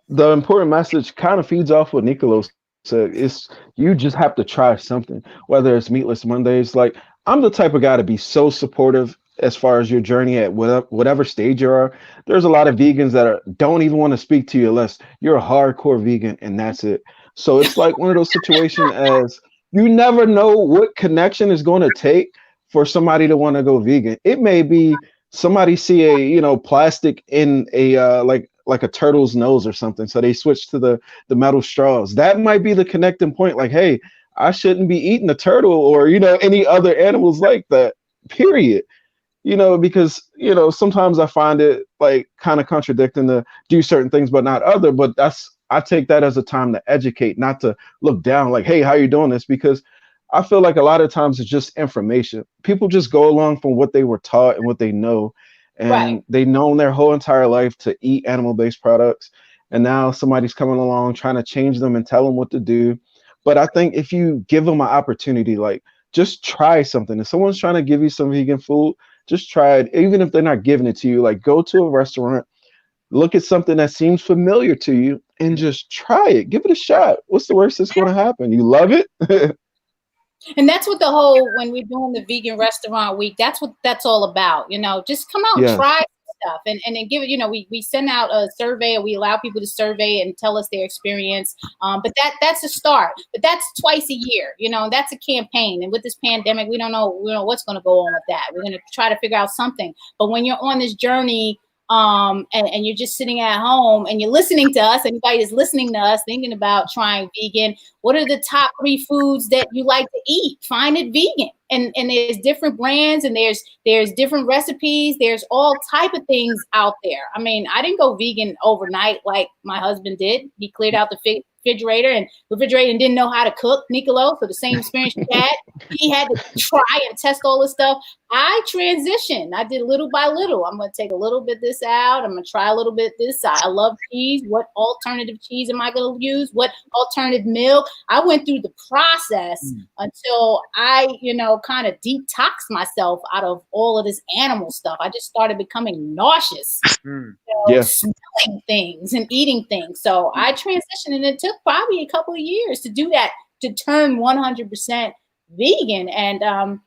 The important message kind of feeds off what Nicolo said. It's you just have to try something, whether it's Meatless Mondays. Like, I'm the type of guy to be so supportive as far as your journey at whatever stage you are. There's a lot of vegans that don't even want to speak to you unless you're a hardcore vegan, and that's it. So it's like one of those situations as you never know what connection is going to take for somebody to want to go vegan. It may be somebody see a plastic in a like a turtle's nose or something, so they switch to the metal straws. That might be the connecting point. Like, hey, I shouldn't be eating a turtle or any other animals like that. Period. Because sometimes I find it like kind of contradicting to do certain things but not other. But I take that as a time to educate, not to look down. Like, hey, how you doing this? Because I feel like a lot of times it's just information. People just go along from what they were taught and what they know. And They know their whole entire life to eat animal-based products. And now somebody's coming along trying to change them and tell them what to do. But I think if you give them an opportunity, like just try something. If someone's trying to give you some vegan food, just try it. Even if they're not giving it to you, like go to a restaurant, look at something that seems familiar to you and just try it. Give it a shot. What's the worst that's going to happen? You love it? And that's what when we're doing the vegan restaurant week, that's what that's all about. Just come out and try stuff and then give it, we send out a survey, or we allow people to survey and tell us their experience. But that's a start, but that's twice a year, that's a campaign. And with this pandemic, we don't know what's going to go on with that. We're going to try to figure out something. But when you're on this journey, and you're just sitting at home and you're listening to us, anybody that's listening to us thinking about trying vegan, what are the top 3 foods that you like to eat? Find it vegan. And there's different brands and there's different recipes. There's all type of things out there. I mean, I didn't go vegan overnight like my husband did. He cleared out the refrigerator and didn't know how to cook, Nicolo. So the same experience you had. He had to try and test all this stuff. I transitioned. I did little by little. I'm going to take a little bit this out. I'm going to try a little bit this side. I love cheese. What alternative cheese am I going to use? What alternative milk? I went through the process until I, kind of detoxed myself out of all of this animal stuff. I just started becoming nauseous, smelling things and eating things. So I transitioned, and it took probably a couple of years to do that, to turn 100% vegan. And I'm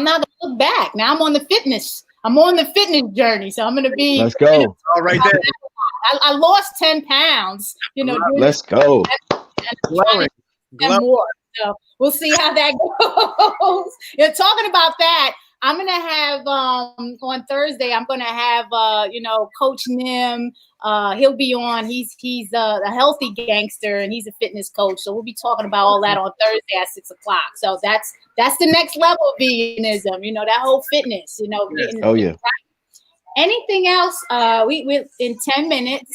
not gonna look back. Now I'm on the fitness journey. So I'm gonna be. Let's go. All right there. I lost 10 pounds. Let's go. And more. So we'll see how that goes. You're talking about that. I'm gonna have on Thursday. I'm gonna have Coach Nim. He'll be on. He's a healthy gangster and he's a fitness coach. So we'll be talking about all that on Thursday at 6 o'clock. So that's the next level of veganism. That whole fitness. Oh yeah. Anything else? We in 10 minutes.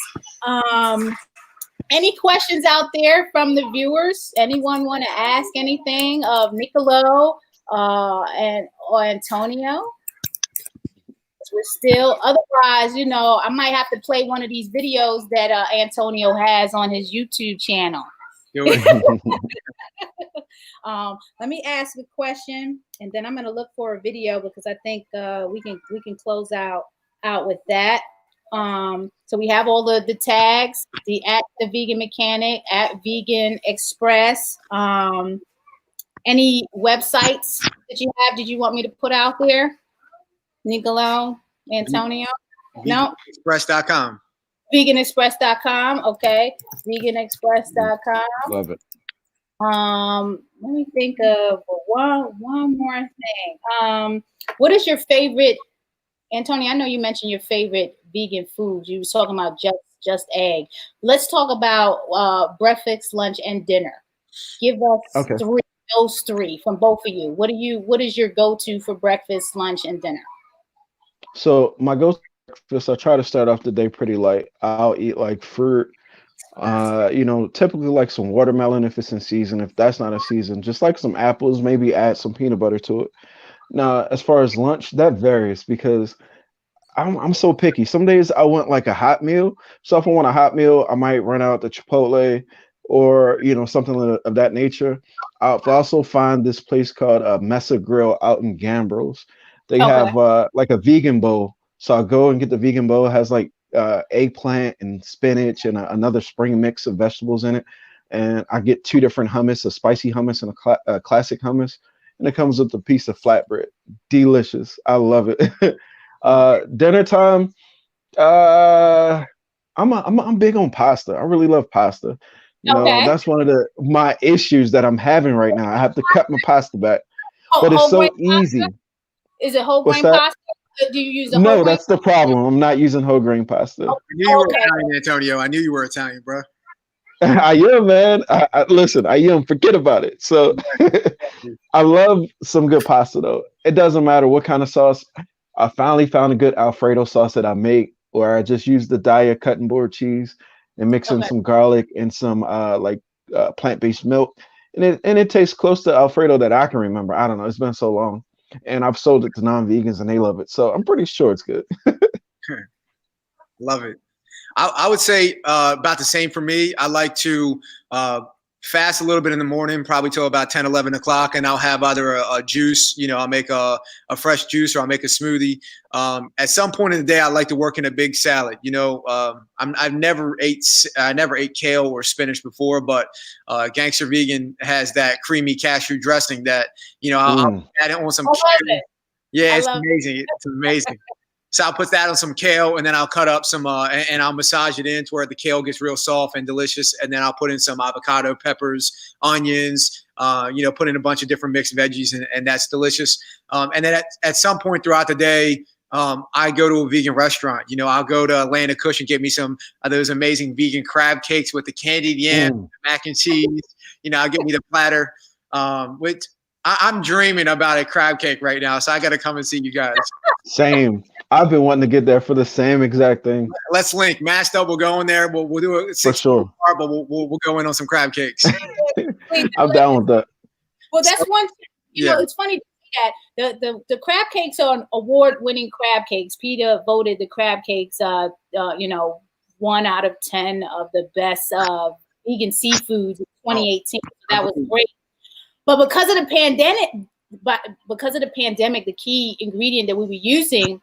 Any questions out there from the viewers? Anyone want to ask anything of Nicolo or Antonio? We're still, otherwise, I might have to play one of these videos that Antonio has on his YouTube channel. Let me ask a question, and then I'm going to look for a video because I think we can close out with that. So we have all the tags, at the Vegan Mechanic, at Vegan Express. Any websites that you have? Did you want me to put out there, Nicolo, Antonio? No. Veganexpress.com. Veganexpress.com. Okay. Veganexpress.com. Love it. Let me think of one more thing. What is your favorite, Antonio? I know you mentioned your favorite vegan foods. You were talking about just egg. Let's talk about breakfast, lunch, and dinner. Give us those three from both of you. What is your go-to for breakfast, lunch, and dinner? So my go-to breakfast, I try to start off the day pretty light. I'll eat like fruit, typically like some watermelon if it's in season. If that's not a season, just like some apples, maybe add some peanut butter to it. Now, as far as lunch, that varies because I'm so picky. Some days I want like a hot meal. So if I want a hot meal, I might run out to Chipotle or, something of that nature. I'll also find this place called Massa Grill out in Gambros. They have like a vegan bowl. So I'll go and get the vegan bowl. It has like eggplant and spinach and another spring mix of vegetables in it. And I get 2 different hummus, a spicy hummus and a classic hummus. And it comes with a piece of flatbread. Delicious. I love it. Dinner time. I'm big on pasta. I really love pasta. That's one of my issues that I'm having right now. I have to cut my pasta back, but it's so easy. Pasta? Is it whole grain pasta? Do you use No, that's the problem. I'm not using whole grain pasta. I knew you were Italian, Antonio. I knew you were Italian, bro. I am, man. Listen, I am. Forget about it. So I love some good pasta, though. It doesn't matter what kind of sauce. I finally found a good Alfredo sauce that I make where I just use the Daiya cutting board cheese and mix in some garlic and some plant-based milk. And it tastes close to Alfredo that I can remember. I don't know. It's been so long. And I've sold it to non-vegans and they love it. So I'm pretty sure it's good. Love it. I would say about the same for me. I like to fast a little bit in the morning, probably till about 10, 11 o'clock. And I'll have either a juice, I'll make a fresh juice or I'll make a smoothie. At some point in the day, I like to work in a big salad. I never ate kale or spinach before, but Gangster Vegan has that creamy cashew dressing that, I'll add it on some kale. Yeah, it's amazing. It's amazing. So I'll put that on some kale, and then I'll cut up some, and I'll massage it in to where the kale gets real soft and delicious. And then I'll put in some avocado, peppers, onions, put in a bunch of different mixed veggies, and that's delicious. And then at some point throughout the day, I go to a vegan restaurant. You know, I'll go to Atlanta Kush and get me some of those amazing vegan crab cakes with the candied yam, mac and cheese. You know, I'll get me the platter. Which I'm dreaming about a crab cake right now, so I got to come and see you guys. Same. I've been wanting to get there for the same exact thing. Let's link. Mashed up. We'll go in there. We'll do a for sure. But we'll go in on some crab cakes. I'm down with that. Well, that's one. You know, it's funny to see that the crab cakes are award-winning crab cakes. PETA voted the crab cakes, you know, 1 out of 10 of the best vegan seafoods in 2018. So that was great. But because of the pandemic, the key ingredient that we were using,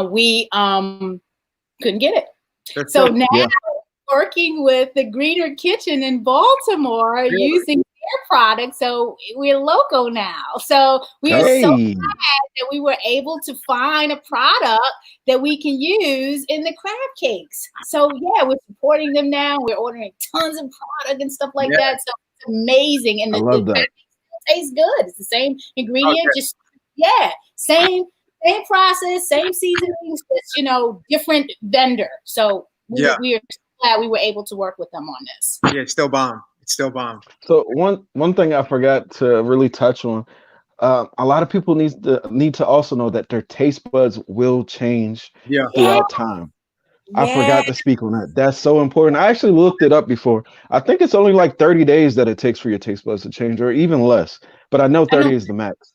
we couldn't get it. So now working with the Greener Kitchen in Baltimore using their product. So we're local now. So we are so glad that we were able to find a product that we can use in the crab cakes. So yeah, we're supporting them now. We're ordering tons of product and stuff like that. So it's amazing. And the tastes good. It's the same ingredient, just same process, same seasonings, just, you know, different vendor. So we are glad we were able to work with them on this. Yeah, it's still bomb. It's still bomb. So one thing I forgot to really touch on, a lot of people need to also know that their taste buds will change throughout time. I forgot to speak on that. That's so important. I actually looked it up before. I think it's only like 30 days that it takes for your taste buds to change, or even less. But I know 30 is the max.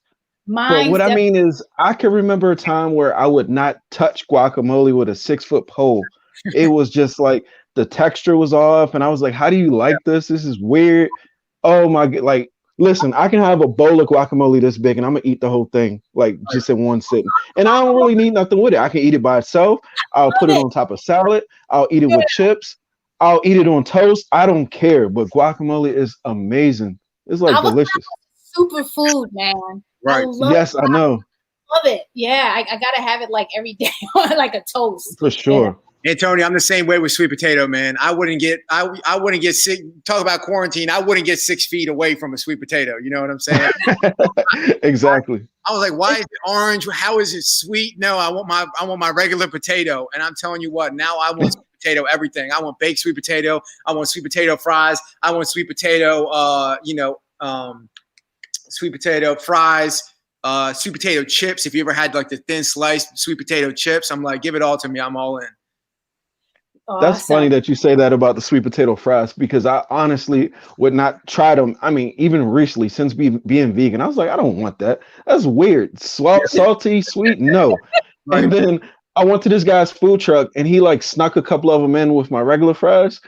But what I mean is, I can remember a time where I would not touch guacamole with a 6-foot pole. It was just like the texture was off, and I was like, "How do you like this? This is weird." Oh my god! Like, listen, I can have a bowl of guacamole this big, and I'm gonna eat the whole thing, like just in one sitting. And I don't really need nothing with it. I can eat it by itself. I'll put it on top of salad. I'll eat it with chips. I'll eat it on toast. I don't care. But guacamole is amazing. It's like delicious. Superfood, man. Right. Yes, I know. Love it. Yeah, I gotta have it like every day, like a toast. For sure. Antonio, I'm the same way with sweet potato, man. I wouldn't get sick. Talk about quarantine. I wouldn't get 6 feet away from a sweet potato. You know what I'm saying? Exactly. I was like, why is it orange? How is it sweet? No, I want my regular potato. And I'm telling you what, now I want sweet potato everything. I want baked sweet potato. I want sweet potato fries. I want sweet potato, sweet potato fries, sweet potato chips. If you ever had like the thin sliced sweet potato chips, I'm like, give it all to me. I'm all in. That's funny that you say that about the sweet potato fries, because I honestly would not try them. I mean, even recently, since being vegan, I was like, I don't want that. That's weird. Salty, sweet, no. And then I went to this guy's food truck, and he like snuck a couple of them in with my regular fries,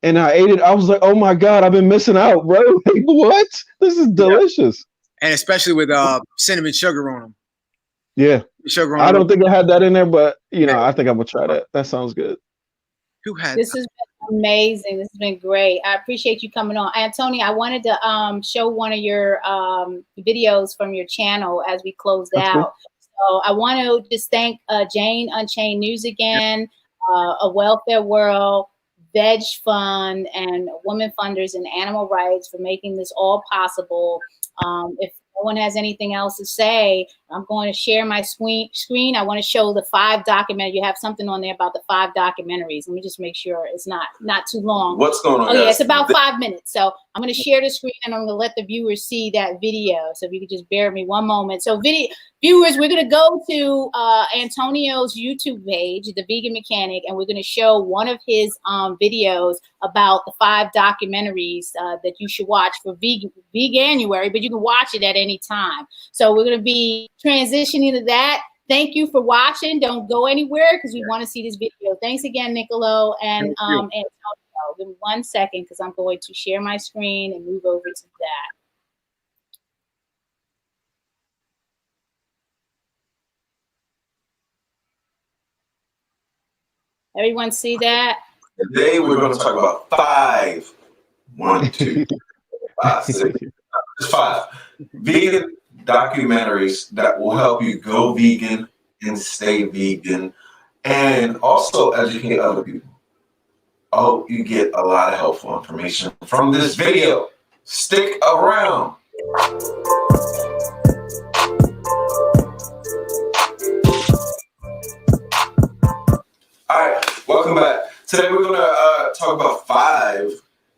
and I ate it. I was like, oh my god, I've been missing out, bro. Like, what? This is delicious. And especially with cinnamon sugar on them. Yeah, sugar on I don't them. think I had that in there, but you know, I think I'm gonna try that. That sounds good. This has been amazing. This has been great. I appreciate you coming on. Antonio, I wanted to show one of your videos from your channel as we closed out. So I want to just thank Jane Unchained News again, A Welfare World, Veg Fund, and Women Funders and Animal Rights for making this all possible. If no one has anything else to say, I'm going to share my screen. I want to show the 5 documentaries. You have something on there about the 5 documentaries. Let me just make sure it's not too long. What's going on? Oh yeah, it's about 5 minutes. So I'm going to share the screen, and I'm going to let the viewers see that video. So if you could just bear with me one moment. So viewers, we're going to go to Antonio's YouTube page, The Vegan Mechanic, and we're going to show one of his videos about the 5 documentaries that you should watch for Veganuary, but you can watch it at any time. So we're going to be transitioning to that. Thank you for watching. Don't go anywhere because we want to see this video. Thanks again, Nicolo and Antonio. Give me 1 second because I'm going to share my screen and move over to that. Everyone see that? Today we're going to talk about 5. 1, 2, 5, 6, just 5 vegan documentaries that will help you go vegan and stay vegan, and also educate other people. I hope you get a lot of helpful information from this video. Stick around. Today we're gonna talk about 5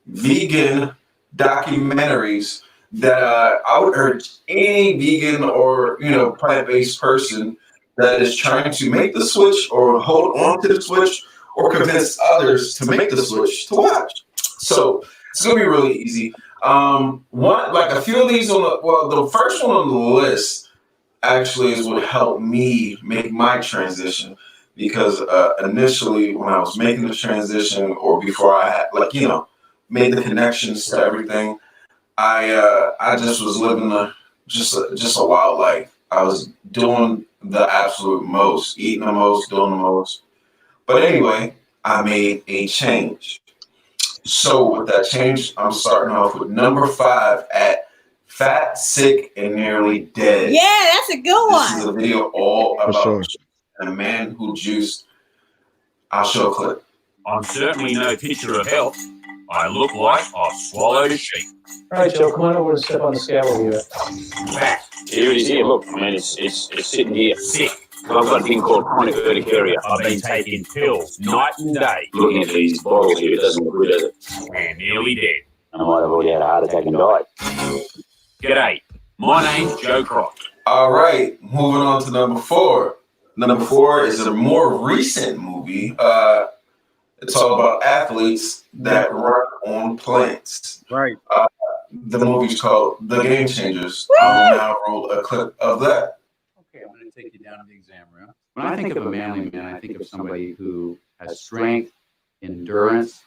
vegan documentaries that I would urge any vegan or plant-based person that is trying to make the switch or hold on to the switch or convince others to make the switch to watch. So it's gonna be really easy. A few of these the first one on the list actually is what helped me make my transition, because initially when I was making the transition, or before I had made the connections to everything, I just was living just a wild life. I was doing the absolute most, eating the most, doing the most. But anyway, I made a change. So with that change, I'm starting off with number 5 at Fat, Sick, and Nearly Dead. Yeah, that's a good one. This is a video all about sure. a man who juiced. I'll show a clip. I'm certainly no picture of health. I look like I've swallowed a sheep. All right, Joe, come on over and step on the scale over here. Fat. Here it is here. Look, I mean, it's sitting here. Sick. I've got a thing called chronic urticaria. I've been taking pills night and day. Looking at these bottles here, it doesn't look good, does it? And nearly dead. I might have already had a heart attack and died. G'day. My name's Joe Croft. All right, moving on to number 4. Number 4 is a more recent movie. It's all about athletes that run on plants. Right. The movie's called The Game Changers. I will now roll a clip of that. Okay, I'm going to take you down to the exam room. When I think of a manly man, I think of somebody who has strength, endurance,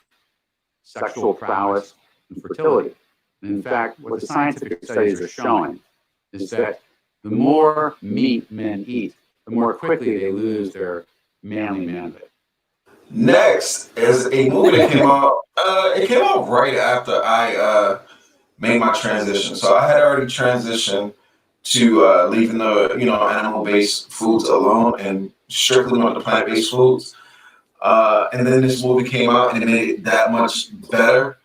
sexual prowess, and fertility. And in fact, what the scientific studies are showing is that the more meat men eat, the more quickly they lose their manly manhood. Next is a movie that came out. It came out right after I made my transition. So I had already transitioned to leaving the animal-based foods alone and strictly on the plant-based foods. And then this movie came out and it made it that much better.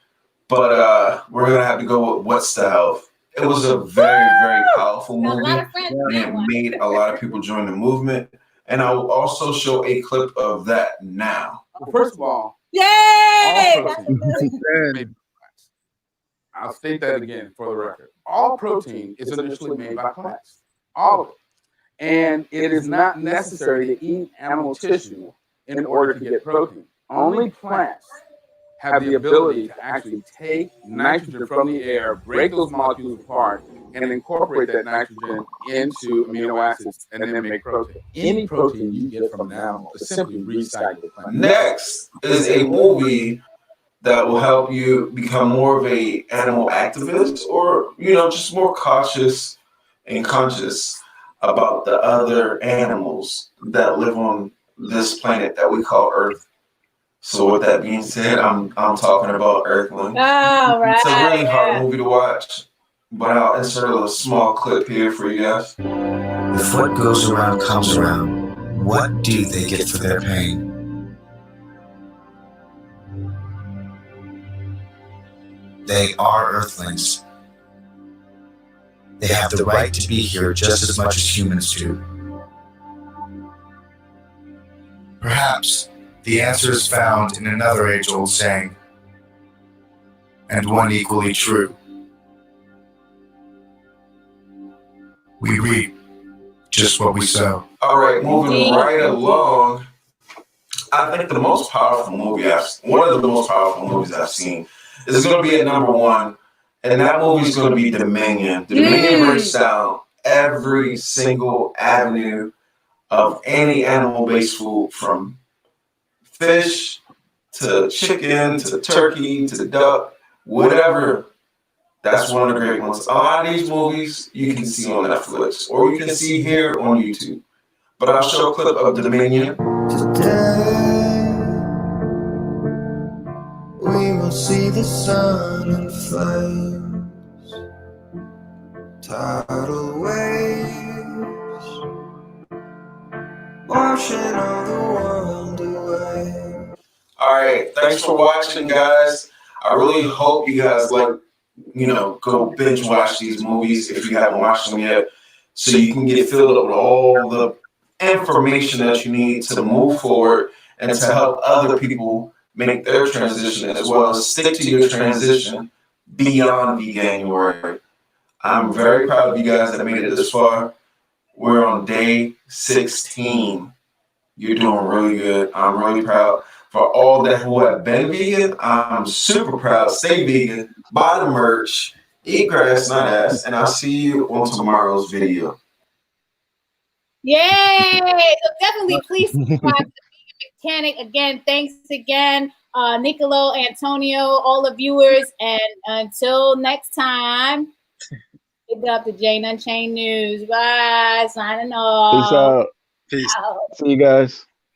But we're gonna have to go with What's the Health. It was a very, very powerful movie, and it made a lot of people join the movement. And I will also show a clip of that now. Well, first of all, Yay! I'll state that again for the record. All protein is initially made by plants, all of it. And it is not necessary to eat animal tissue in order to get protein. Only plants have the ability to actually take nitrogen from the air, break those molecules apart, and incorporate that nitrogen into amino acids and then make protein. Any protein you get from an animal is simply recycled plant. Next is a movie that will help you become more of a animal activist, or just more cautious and conscious about the other animals that live on this planet that we call Earth. So with that being said, I'm talking about Earthling. All right. It's a really hard movie to watch, but I'll insert a small clip here for you guys. If what goes around comes around, what do they get for their pain? They are Earthlings. They have the right to be here just as much as humans do. Perhaps the answer is found in another age-old saying, and one equally true. We reap just what we sow. All right, moving right along. I think the most powerful movie one of the most powerful movies I've seen is going to be at number 1, and that movie is going to be Dominion. Dominion breaks down every single avenue of any animal-based food, from fish to chicken to turkey to duck, whatever. That's one of the great ones. A lot of these movies you can see on Netflix or you can see here on YouTube. But I'll show a clip of Dominion. Today, we will see the sun in flames, tidal waves, washing all the world away. All right, thanks for watching, guys. I really hope you guys go binge watch these movies if you haven't watched them yet, so you can get filled up with all the information that you need to move forward and to help other people make their transition as well as stick to your transition beyond Veganuary. I'm very proud of you guys that made it this far. We're on day 16. You're doing really good. I'm really proud. For all that who have been vegan, I'm super proud. Stay vegan, buy the merch, eat grass, not ass, and I'll see you on tomorrow's video. Yay! So definitely please subscribe to Vegan Mechanic. Again, thanks again, Nicolo, Antonio, all the viewers. And until next time, pick up the Jane Unchained News. Bye. Signing off. Peace out. Peace. Out. See you guys.